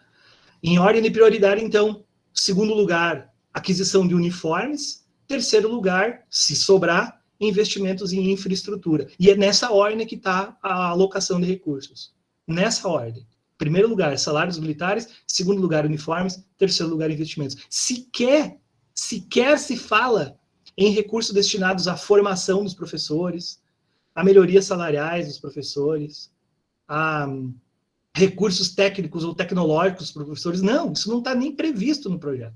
Em ordem de prioridade, então, segundo lugar, aquisição de uniformes. Terceiro lugar, se sobrar, investimentos em infraestrutura. E é nessa ordem que está a alocação de recursos. Nessa ordem. Primeiro lugar, salários militares. Segundo lugar, uniformes. Terceiro lugar, investimentos. Sequer se fala em recursos destinados à formação dos professores, a melhorias salariais dos professores, a recursos técnicos ou tecnológicos dos professores. Não, isso não está nem previsto no projeto.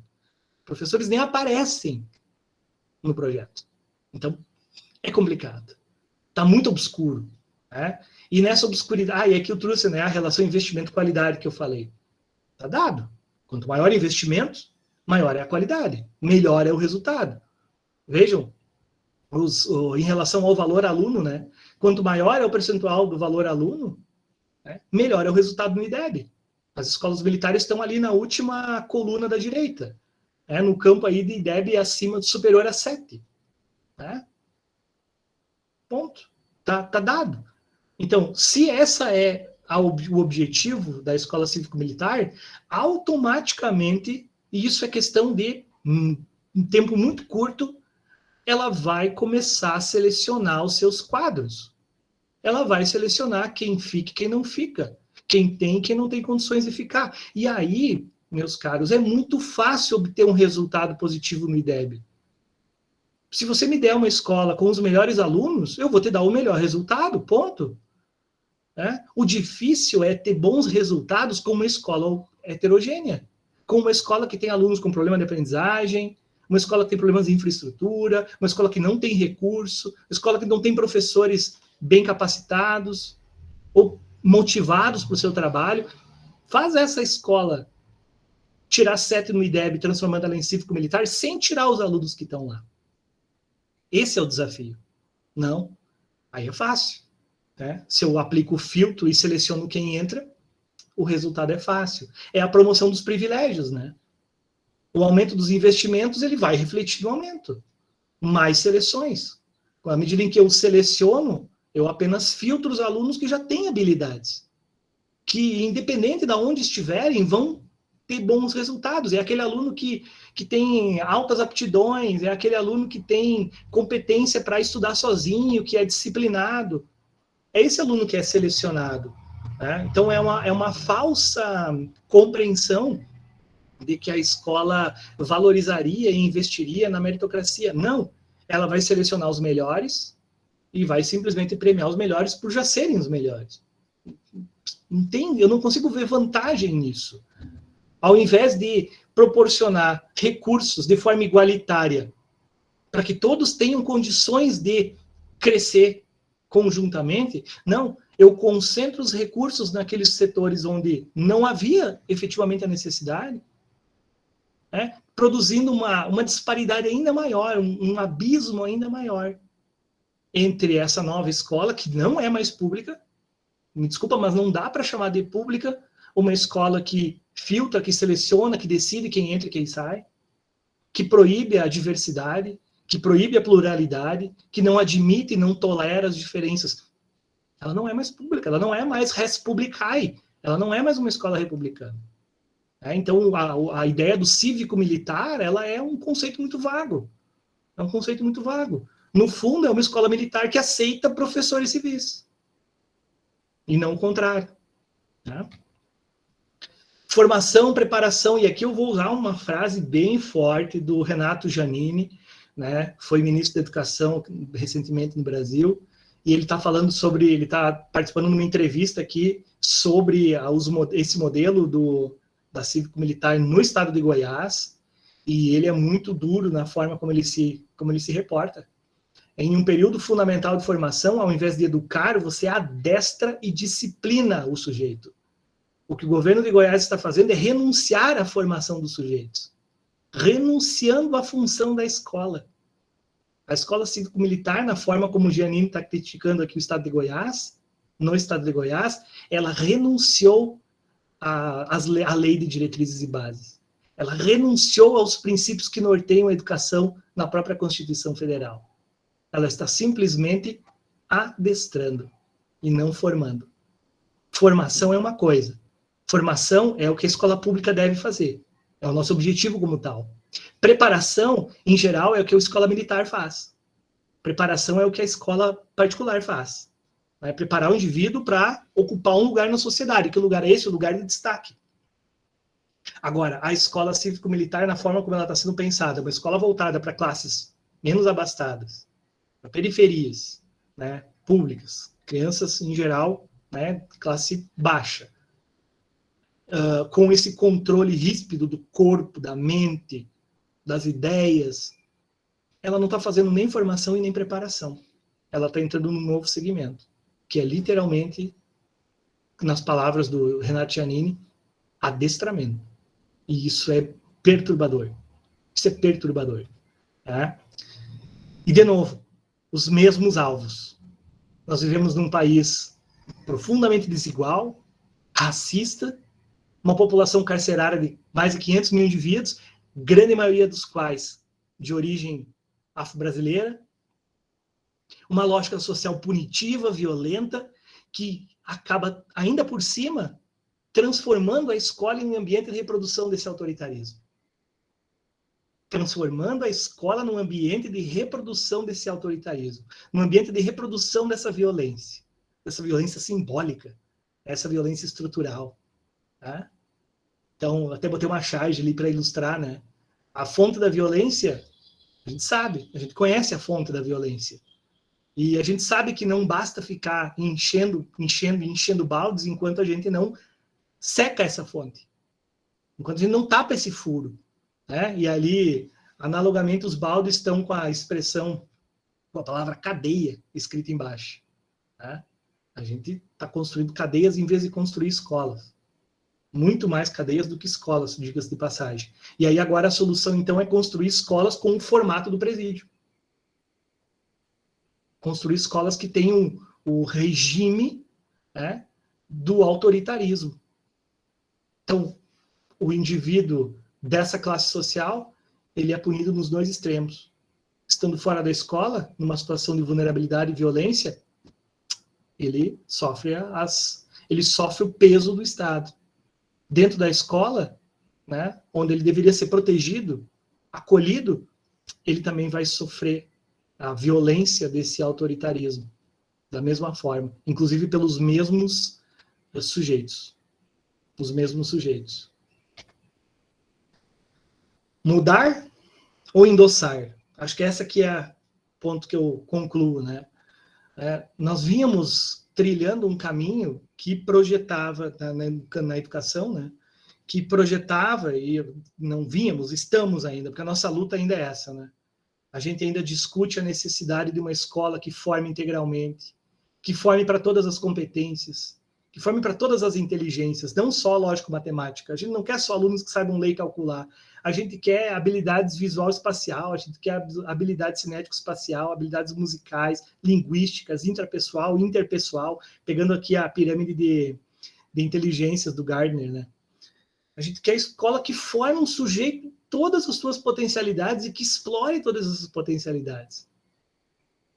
Professores nem aparecem no projeto. Então, é complicado. Está muito obscuro. Né? E nessa obscuridade, e aqui eu trouxe, né, a relação investimento-qualidade que eu falei. Está dado. Quanto maior o investimento, maior é a qualidade, melhor é o resultado. Vejam, em relação ao valor aluno, né, quanto maior é o percentual do valor aluno, né, melhor é o resultado no IDEB. As escolas militares estão ali na última coluna da direita. No campo aí de IDEB acima, superior a 7. Né? Ponto. Tá dado. Então, se essa é o objetivo da escola cívico-militar, automaticamente, e isso é questão de um tempo muito curto, ela vai começar a selecionar os seus quadros. Ela vai selecionar quem fica e quem não fica. Quem tem e quem não tem condições de ficar. E aí, meus caros, é muito fácil obter um resultado positivo no IDEB. Se você me der uma escola com os melhores alunos, eu vou te dar o melhor resultado, ponto. O difícil é ter bons resultados com uma escola heterogênea, com uma escola que tem alunos com problema de aprendizagem, uma escola que tem problemas de infraestrutura, uma escola que não tem recurso, uma escola que não tem professores bem capacitados ou motivados para o seu trabalho. Faz essa escola tirar 7 no IDEB, transformando ela em cívico-militar, sem tirar os alunos que estão lá. Esse é o desafio. Não, aí é fácil. Né? Se eu aplico o filtro e seleciono quem entra, o resultado é fácil. É a promoção dos privilégios, né? O aumento dos investimentos, ele vai refletir no aumento. Mais seleções. À medida em que eu seleciono, eu apenas filtro os alunos que já têm habilidades. Que, independente de onde estiverem, vão ter bons resultados. É aquele aluno que tem altas aptidões, é aquele aluno que tem competência para estudar sozinho, que é disciplinado. É esse aluno que é selecionado. Né? Então, é uma falsa compreensão de que a escola valorizaria e investiria na meritocracia. Não, ela vai selecionar os melhores e vai simplesmente premiar os melhores por já serem os melhores. Entende? Eu não consigo ver vantagem nisso. Ao invés de proporcionar recursos de forma igualitária para que todos tenham condições de crescer conjuntamente, não, eu concentro os recursos naqueles setores onde não havia efetivamente a necessidade, produzindo uma disparidade ainda maior, um abismo ainda maior entre essa nova escola, que não é mais pública, me desculpa, mas não dá para chamar de pública uma escola que filtra, que seleciona, que decide quem entra e quem sai, que proíbe a diversidade, que proíbe a pluralidade, que não admite e não tolera as diferenças. Ela não é mais pública, ela não é mais res publicae, ela não é mais uma escola republicana. Então, a ideia do cívico-militar, ela é um conceito muito vago. É um conceito muito vago. No fundo, é uma escola militar que aceita professores civis. E não o contrário. Né? Formação, preparação, e aqui eu vou usar uma frase bem forte do Renato Giannini, né? Foi ministro da Educação recentemente no Brasil, e ele está falando sobre, ele está participando de uma entrevista aqui sobre esse modelo da cívico-militar no estado de Goiás, e ele é muito duro na forma como ele se reporta. Em um período fundamental de formação, ao invés de educar, você adestra e disciplina o sujeito. O que o governo de Goiás está fazendo é renunciar à formação dos sujeitos, renunciando à função da escola. A escola cívico-militar, na forma como o Giannini está criticando aqui o estado de Goiás, no estado de Goiás, ela renunciou à lei de diretrizes e bases. Ela renunciou aos princípios que norteiam a educação na própria Constituição Federal. Ela está simplesmente adestrando e não formando. Formação é uma coisa. Formação é o que a escola pública deve fazer. É o nosso objetivo como tal. Preparação, em geral, é o que a escola militar faz. Preparação é o que a escola particular faz. Vai preparar o indivíduo para ocupar um lugar na sociedade. Que lugar é esse? O lugar de destaque. Agora, a escola cívico-militar, na forma como ela está sendo pensada, uma escola voltada para classes menos abastadas, para periferias, né, públicas, crianças em geral, né, classe baixa, com esse controle ríspido do corpo, da mente, das ideias, ela não está fazendo nem formação e nem preparação. Ela está entrando num novo segmento, que é literalmente, nas palavras do Renato Giannini, adestramento. E isso é perturbador. Isso é perturbador. Tá? E, de novo, os mesmos alvos. Nós vivemos num país profundamente desigual, racista, uma população carcerária de mais de 500 mil indivíduos, grande maioria dos quais de origem afro-brasileira, uma lógica social punitiva, violenta, que acaba, ainda por cima, transformando a escola em um ambiente de reprodução desse autoritarismo. Transformando a escola num ambiente de reprodução desse autoritarismo, num ambiente de reprodução dessa violência simbólica, essa violência estrutural. Tá? Então, até botei uma charge ali para ilustrar, né? A fonte da violência, a gente sabe, a gente conhece a fonte da violência. E a gente sabe que não basta ficar enchendo baldes enquanto a gente não seca essa fonte. Enquanto a gente não tapa esse furo. Né? E ali, analogamente, os baldes estão com a expressão, com a palavra cadeia escrita embaixo. Né? A gente está construindo cadeias em vez de construir escolas. Muito mais cadeias do que escolas, diga-se de passagem. E aí agora a solução, então, é construir escolas com o formato do presídio. Construir escolas que tenham o regime, né, do autoritarismo. Então, o indivíduo dessa classe social, ele é punido nos dois extremos. Estando fora da escola, numa situação de vulnerabilidade e violência, ele sofre o peso do Estado. Dentro da escola, né, onde ele deveria ser protegido, acolhido, ele também vai sofrer a violência desse autoritarismo, da mesma forma, inclusive pelos mesmos sujeitos. Os mesmos sujeitos. Mudar ou endossar? Acho que essa aqui é o ponto que eu concluo, né? Nós vínhamos trilhando um caminho que projetava, na educação, né? Que projetava, e não vínhamos, estamos ainda, porque a nossa luta ainda é essa, né? A gente ainda discute a necessidade de uma escola que forme integralmente, que forme para todas as competências, que forme para todas as inteligências, não só lógico-matemática. A gente não quer só alunos que saibam ler e calcular. A gente quer habilidades visual-espacial, a gente quer habilidade cinético-espacial, habilidades musicais, linguísticas, intrapessoal, interpessoal, pegando aqui a pirâmide de inteligências do Gardner, né? A gente quer escola que forme um sujeito todas as suas potencialidades e que explore todas as potencialidades.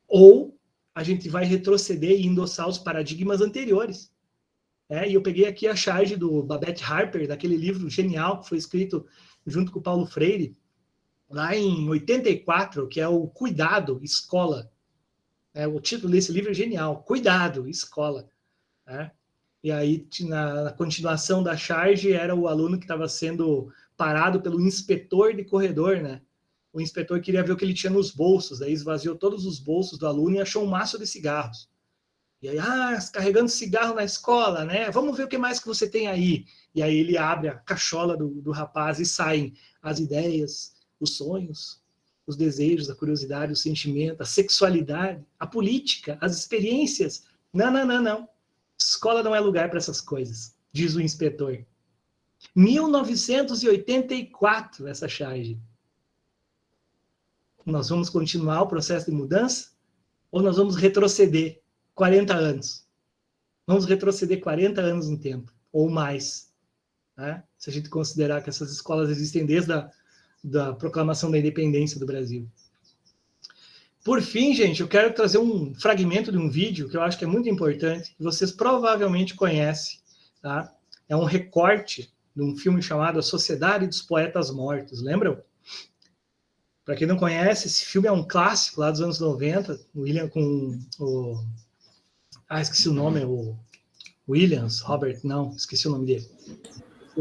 Ou a gente vai retroceder e endossar os paradigmas anteriores. E eu peguei aqui a charge do Babette Harper, daquele livro genial que foi escrito junto com o Paulo Freire, lá em 84, que é o Cuidado, Escola. O título desse livro é genial, Cuidado, Escola. E aí, na continuação da charge, era o aluno que estava sendo parado pelo inspetor de corredor, né? O inspetor queria ver o que ele tinha nos bolsos, aí esvaziou todos os bolsos do aluno e achou um maço de cigarros. E aí, carregando cigarro na escola, né? Vamos ver o que mais que você tem aí. E aí ele abre a cachola do rapaz e saem as ideias, os sonhos, os desejos, a curiosidade, o sentimento, a sexualidade, a política, as experiências. Não. Escola não é lugar para essas coisas, diz o inspetor. 1984, essa charge. Nós vamos continuar o processo de mudança ou nós vamos retroceder 40 anos? Vamos retroceder 40 anos no tempo, ou mais. Né? Se a gente considerar que essas escolas existem desde da proclamação da independência do Brasil. Por fim, gente, eu quero trazer um fragmento de um vídeo que eu acho que é muito importante, que vocês provavelmente conhecem. Tá? É um recorte de um filme chamado A Sociedade dos Poetas Mortos, lembram? Para quem não conhece, esse filme é um clássico lá dos anos 90, o William com o... esqueci o nome, o Williams, esqueci o nome dele.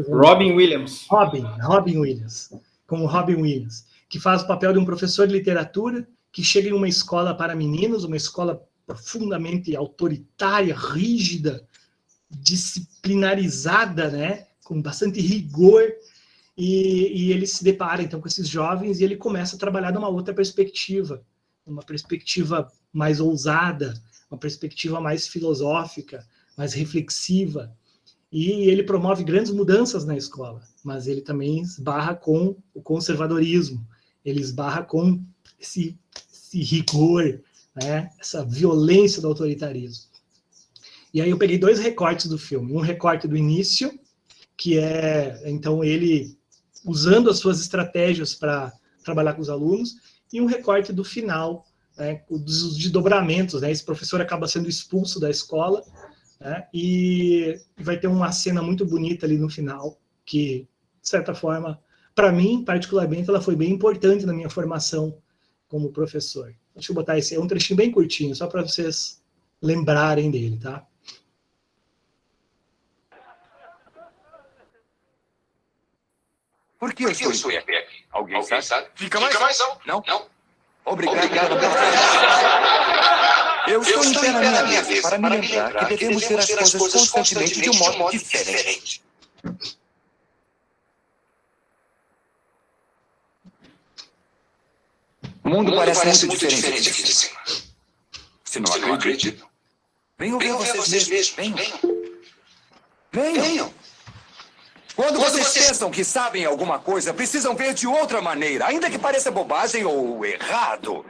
Robin Williams. Robin Williams, como Robin Williams, que faz o papel de um professor de literatura que chega em uma escola para meninos, uma escola profundamente autoritária, rígida, disciplinarizada, né, com bastante rigor, e ele se depara então com esses jovens e ele começa a trabalhar numa outra perspectiva, uma perspectiva mais ousada, uma perspectiva mais filosófica, mais reflexiva, e ele promove grandes mudanças na escola, mas ele também esbarra com o conservadorismo, ele esbarra com esse rigor, né, essa violência do autoritarismo. E aí eu peguei 2 recortes do filme, um recorte do início, que é, então, ele usando as suas estratégias para trabalhar com os alunos, e um recorte do final, né, dos desdobramentos, né, esse professor acaba sendo expulso da escola, né, e vai ter uma cena muito bonita ali no final, que, de certa forma, para mim, particularmente, ela foi bem importante na minha formação como professor. Deixa eu botar esse, é um trechinho bem curtinho, só para vocês lembrarem dele, tá? Por que eu estou em pé aqui? Alguém sabe? Fica mais alto. Não? Obrigado. Eu estou em pé na minha vez para me lembrar que devemos ver as coisas constantemente de um modo diferente. O mundo parece muito diferente aqui de cima. Se não acreditam, venham ver vocês mesmos. Venham. Quando vocês pensam que sabem alguma coisa, precisam ver de outra maneira, ainda que pareça bobagem ou errado.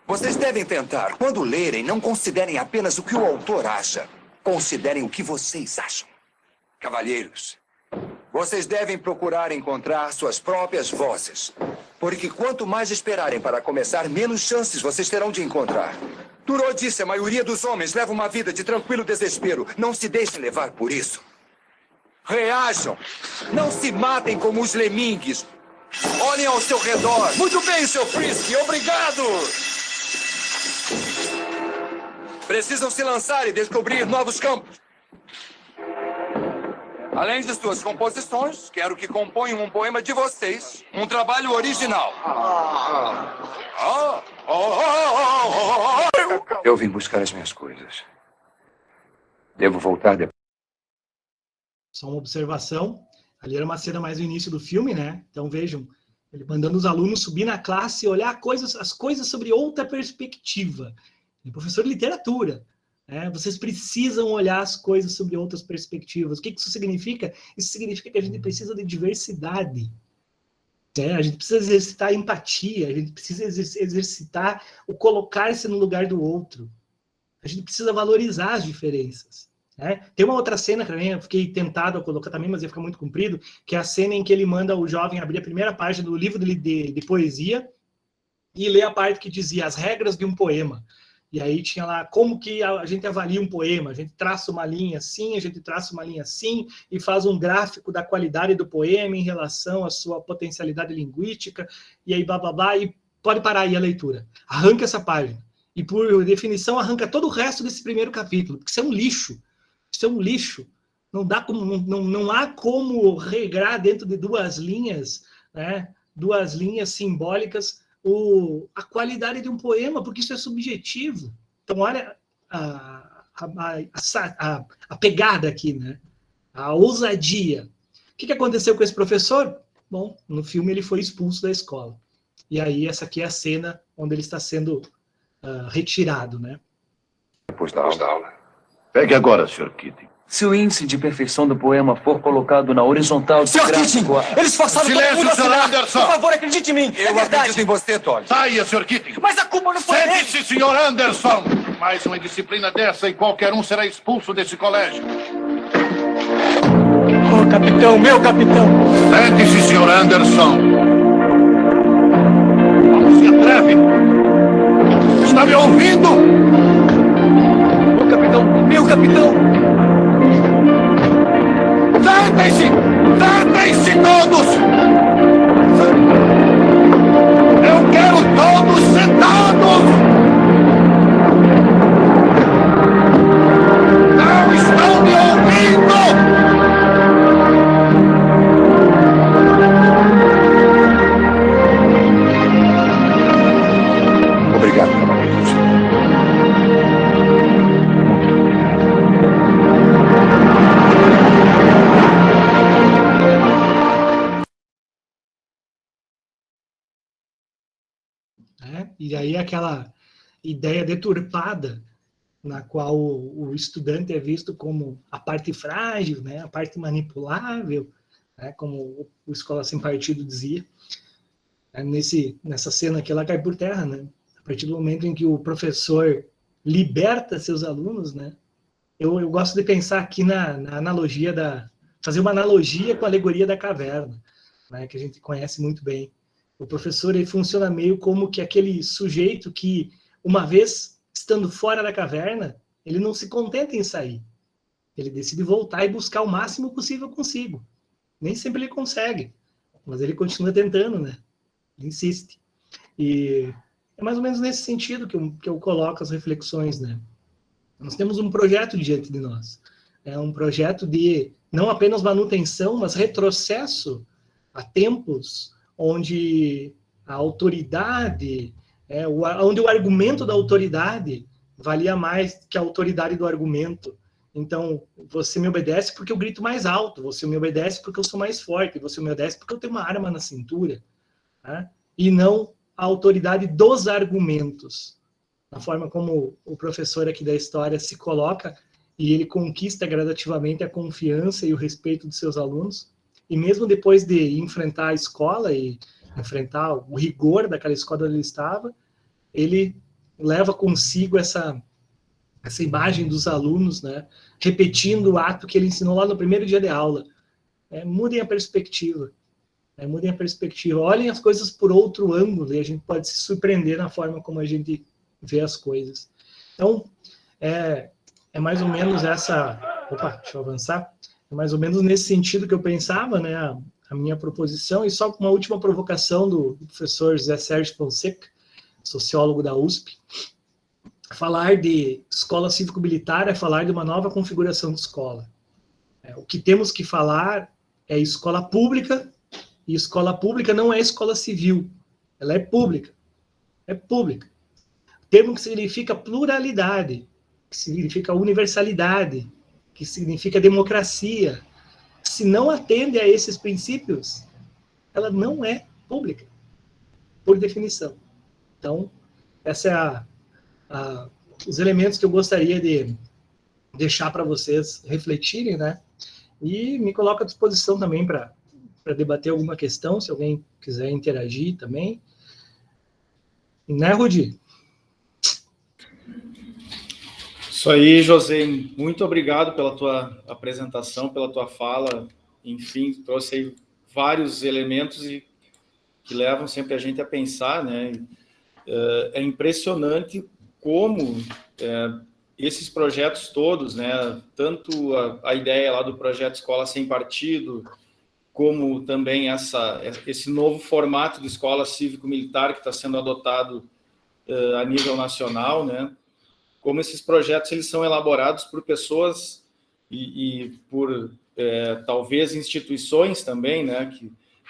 Vocês devem tentar, quando lerem, não considerem apenas o que o autor acha. Considerem o que vocês acham. Cavalheiros, vocês devem procurar encontrar suas próprias vozes. Porque quanto mais esperarem para começar, menos chances vocês terão de encontrar. Thoreau disse: a maioria dos homens leva uma vida de tranquilo desespero. Não se deixem levar por isso. Reajam. Não se matem como os lemingues. Olhem ao seu redor. Muito bem, Sr. Frisk. Obrigado. Precisam se lançar e descobrir novos campos. Além de suas composições, quero que componham um poema de vocês. Um trabalho original. Eu vim buscar as minhas coisas. Devo voltar depois. Só uma observação, ali era uma cena mais no início do filme, né? Então vejam, ele mandando os alunos subir na classe e olhar as coisas sobre outra perspectiva. Ele é professor de literatura, né? Vocês precisam olhar as coisas sobre outras perspectivas. O que isso significa? Isso significa que a gente precisa de diversidade. Né? A gente precisa exercitar a empatia, a gente precisa exercitar o colocar-se no lugar do outro. A gente precisa valorizar as diferenças. Tem uma outra cena que eu fiquei tentado a colocar também, mas ia ficar muito comprido, que é a cena em que ele manda o jovem abrir a primeira página do livro de poesia e ler a parte que dizia as regras de um poema. E aí tinha lá como que a gente avalia um poema. A gente traça uma linha assim, a gente traça uma linha assim e faz um gráfico da qualidade do poema em relação à sua potencialidade linguística e aí blá, blá, blá, e pode parar aí a leitura. Arranca essa página. E por definição arranca todo o resto desse primeiro capítulo, porque isso é um lixo. Isso é um lixo. Não dá como, não há como regrar dentro de 2 linhas, né? 2 linhas simbólicas, a qualidade de um poema, porque isso é subjetivo. Então, olha a pegada aqui, né? A ousadia. O que aconteceu com esse professor? Bom, no filme ele foi expulso da escola. E aí essa aqui é a cena onde ele está sendo retirado, né? Depois da aula. Pegue agora, Sr. Keating. Se o índice de perfeição do poema for colocado na horizontal... Sr. Keating! Eles forçaram todo mundo a Silêncio, Sr. assinar! Anderson! Por favor, acredite em mim! Eu acredito em você, Todd. Saia, Sr. Keating! Mas a culpa não foi dele! Sente-se, Sr. Anderson! Mais uma indisciplina dessa e qualquer um será expulso desse colégio. Oh, capitão, meu capitão! Sente-se, Sr. Anderson! Não se atreve! Está me ouvindo? Oh, capitão, meu capitão! Sentem-se! Sentem-se todos! Eu E aí aquela ideia deturpada na qual o estudante é visto como a parte frágil, né, a parte manipulável, né, como o Escola Sem Partido dizia, nessa cena que ela cai por terra, né? A partir do momento em que o professor liberta seus alunos, né? Eu gosto de pensar aqui na analogia fazer uma analogia com a alegoria da caverna, né, que a gente conhece muito bem. O professor, ele funciona meio como que aquele sujeito que, uma vez estando fora da caverna, ele não se contenta em sair. Ele decide voltar e buscar o máximo possível consigo. Nem sempre ele consegue, mas ele continua tentando, né? Ele insiste. E é mais ou menos nesse sentido que eu coloco as reflexões, né? Nós temos um projeto diante de nós. É um projeto de não apenas manutenção, mas retrocesso a tempos onde a autoridade, onde o argumento da autoridade valia mais que a autoridade do argumento. Então, você me obedece porque eu grito mais alto, você me obedece porque eu sou mais forte, você me obedece porque eu tenho uma arma na cintura, né? E não a autoridade dos argumentos. A forma como o professor aqui da história se coloca e ele conquista gradativamente a confiança e o respeito dos seus alunos, e mesmo depois de enfrentar a escola e enfrentar o rigor daquela escola onde ele estava, ele leva consigo essa imagem dos alunos, né, repetindo o ato que ele ensinou lá no primeiro dia de aula. Mudem a perspectiva. Mudem a perspectiva. Olhem as coisas por outro ângulo e a gente pode se surpreender na forma como a gente vê as coisas. Então, é mais ou menos essa... Opa, deixa eu avançar. É mais ou menos nesse sentido que eu pensava, né, a minha proposição, e só uma última provocação do professor José Sérgio Fonseca, sociólogo da USP. Falar de escola cívico-militar é falar de uma nova configuração de escola. O que temos que falar é escola pública, e escola pública não é escola civil, ela é pública. É pública. Termo que significa pluralidade, que significa universalidade, que significa democracia. Se não atende a esses princípios, ela não é pública, por definição. Então, essa é os elementos que eu gostaria de deixar para vocês refletirem, né? E me coloco à disposição também para debater alguma questão, se alguém quiser interagir também. Né, Rudi? Isso aí, José, muito obrigado pela tua apresentação, pela tua fala, enfim, trouxe aí vários elementos e que levam sempre a gente a pensar, né? É impressionante como esses projetos todos, né? Tanto a ideia lá do projeto Escola Sem Partido, como também esse novo formato de escola cívico-militar que está sendo adotado a nível nacional, né? Como esses projetos eles são elaborados por pessoas e por talvez instituições também, né,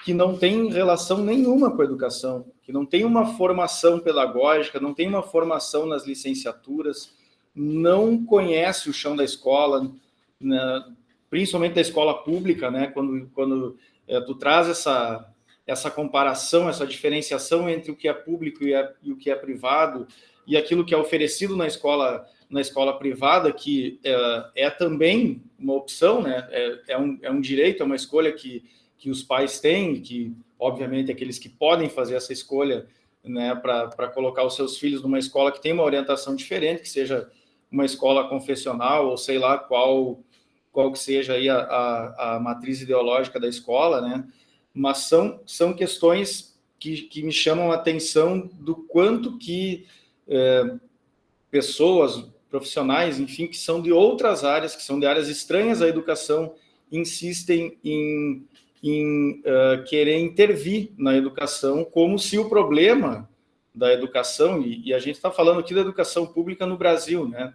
que não têm relação nenhuma com a educação, que não tem uma formação pedagógica, não tem uma formação nas licenciaturas, não conhece o chão da escola, né, principalmente da escola pública, né, quando tu traz essa comparação, essa diferenciação entre o que é público e o que é privado, e aquilo que é oferecido na escola privada, que é também uma opção, né? É um direito, é uma escolha que os pais têm, que, obviamente, aqueles que podem fazer essa escolha, né, para colocar os seus filhos numa escola que tem uma orientação diferente, que seja uma escola confessional, ou sei lá qual que seja aí a matriz ideológica da escola, né? Mas são questões que me chamam a atenção do quanto que pessoas, profissionais, enfim, que são de outras áreas, que são de áreas estranhas à educação, insistem em querer intervir na educação, como se o problema da educação, e a gente está falando aqui da educação pública no Brasil, né?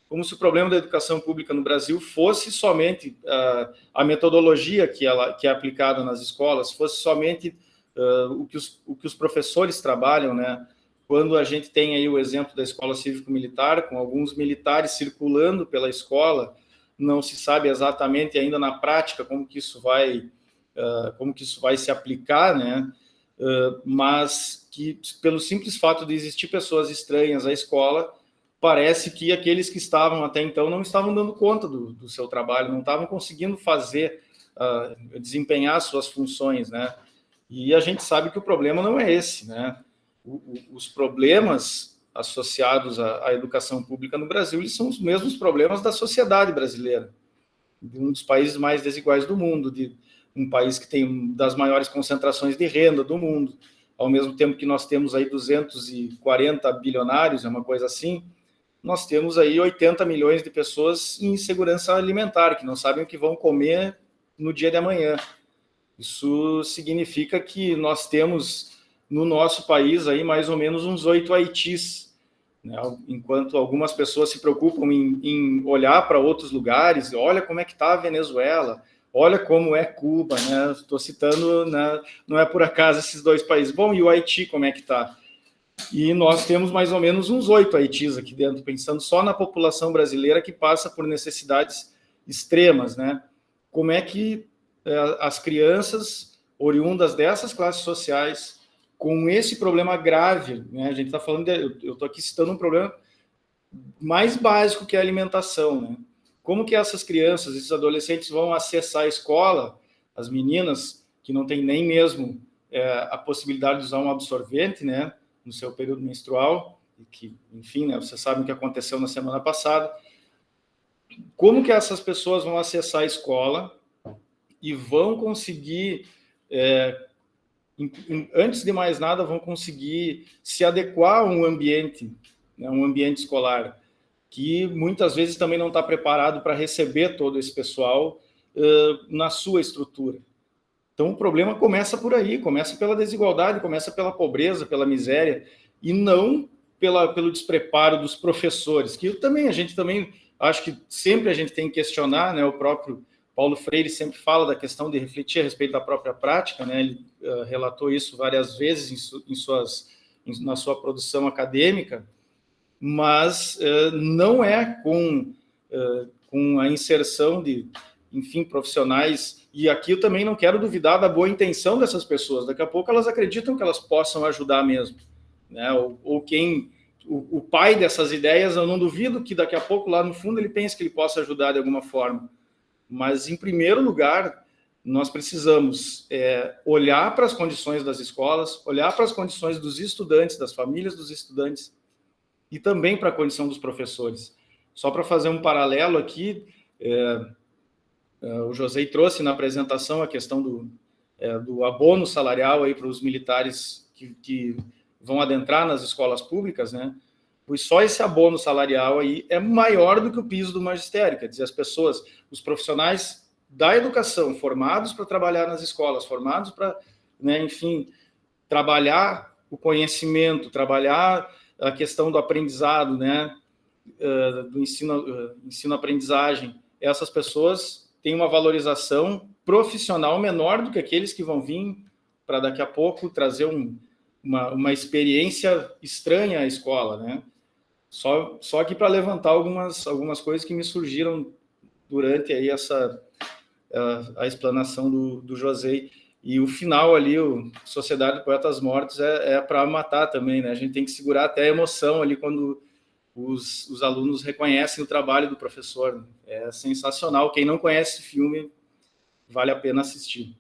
Como se o problema da educação pública no Brasil fosse somente a metodologia que é aplicada nas escolas, fosse somente o que os professores trabalham, né? Quando a gente tem aí o exemplo da escola cívico-militar, com alguns militares circulando pela escola, não se sabe exatamente ainda na prática como que isso vai se aplicar, né? Mas que, pelo simples fato de existir pessoas estranhas à escola, parece que aqueles que estavam até então não estavam dando conta do seu trabalho, não estavam conseguindo fazer, desempenhar suas funções, né? E a gente sabe que o problema não é esse, né? Os problemas associados à educação pública no Brasil, eles são os mesmos problemas da sociedade brasileira, de um dos países mais desiguais do mundo, de um país que tem das maiores concentrações de renda do mundo, ao mesmo tempo que nós temos aí 240 bilionários, é uma coisa assim, nós temos aí 80 milhões de pessoas em insegurança alimentar, que não sabem o que vão comer no dia de amanhã. Isso significa que nós temos no nosso país aí mais ou menos uns 8 Haitis, né? Enquanto algumas pessoas se preocupam em olhar para outros lugares, olha como é que está a Venezuela, olha como é Cuba, né? Estou citando, né? Não é por acaso esses 2 países. Bom, e o Haiti, como é que está? E nós temos mais ou menos uns 8 Haitis aqui dentro, pensando só na população brasileira que passa por necessidades extremas, né? Como é que as crianças oriundas dessas classes sociais, com esse problema grave, né? A gente está falando, eu estou aqui citando um problema mais básico que é a alimentação, né? Como que essas crianças, esses adolescentes vão acessar a escola, as meninas que não têm nem mesmo a possibilidade de usar um absorvente, né, no seu período menstrual, e que, enfim, né, vocês sabem o que aconteceu na semana passada. Como que essas pessoas vão acessar a escola e vão conseguir, antes de mais nada, vão conseguir se adequar a um ambiente, né, um ambiente escolar, que muitas vezes também não está preparado para receber todo esse pessoal na sua estrutura. Então, o problema começa por aí, começa pela desigualdade, começa pela pobreza, pela miséria, e não pelo despreparo dos professores, que a gente também, acho que sempre a gente tem que questionar, né? O próprio Paulo Freire sempre fala da questão de refletir a respeito da própria prática, né? Ele relatou isso várias vezes na sua produção acadêmica, mas não é com a inserção de, enfim, profissionais. E aqui eu também não quero duvidar da boa intenção dessas pessoas. Daqui a pouco elas acreditam que elas possam ajudar mesmo, né? O pai dessas ideias, eu não duvido que daqui a pouco, lá no fundo, ele pense que ele possa ajudar de alguma forma. Mas, em primeiro lugar, nós precisamos olhar para as condições das escolas, olhar para as condições dos estudantes, das famílias dos estudantes, e também para a condição dos professores. Só para fazer um paralelo aqui, o José trouxe na apresentação a questão do abono salarial aí para os militares que vão adentrar nas escolas públicas, né? Pois só esse abono salarial aí é maior do que o piso do magistério, quer dizer, os profissionais da educação, formados para trabalhar nas escolas, formados para, né, enfim, trabalhar o conhecimento, trabalhar a questão do aprendizado, né, do ensino-aprendizagem, essas pessoas têm uma valorização profissional menor do que aqueles que vão vir para daqui a pouco trazer uma experiência estranha à escola, né? Só aqui para levantar algumas coisas que me surgiram durante aí a explanação do José. E o final ali, o Sociedade de Poetas Mortos, é para matar também, né? A gente tem que segurar até a emoção ali quando os alunos reconhecem o trabalho do professor. É sensacional. Quem não conhece esse filme, vale a pena assistir.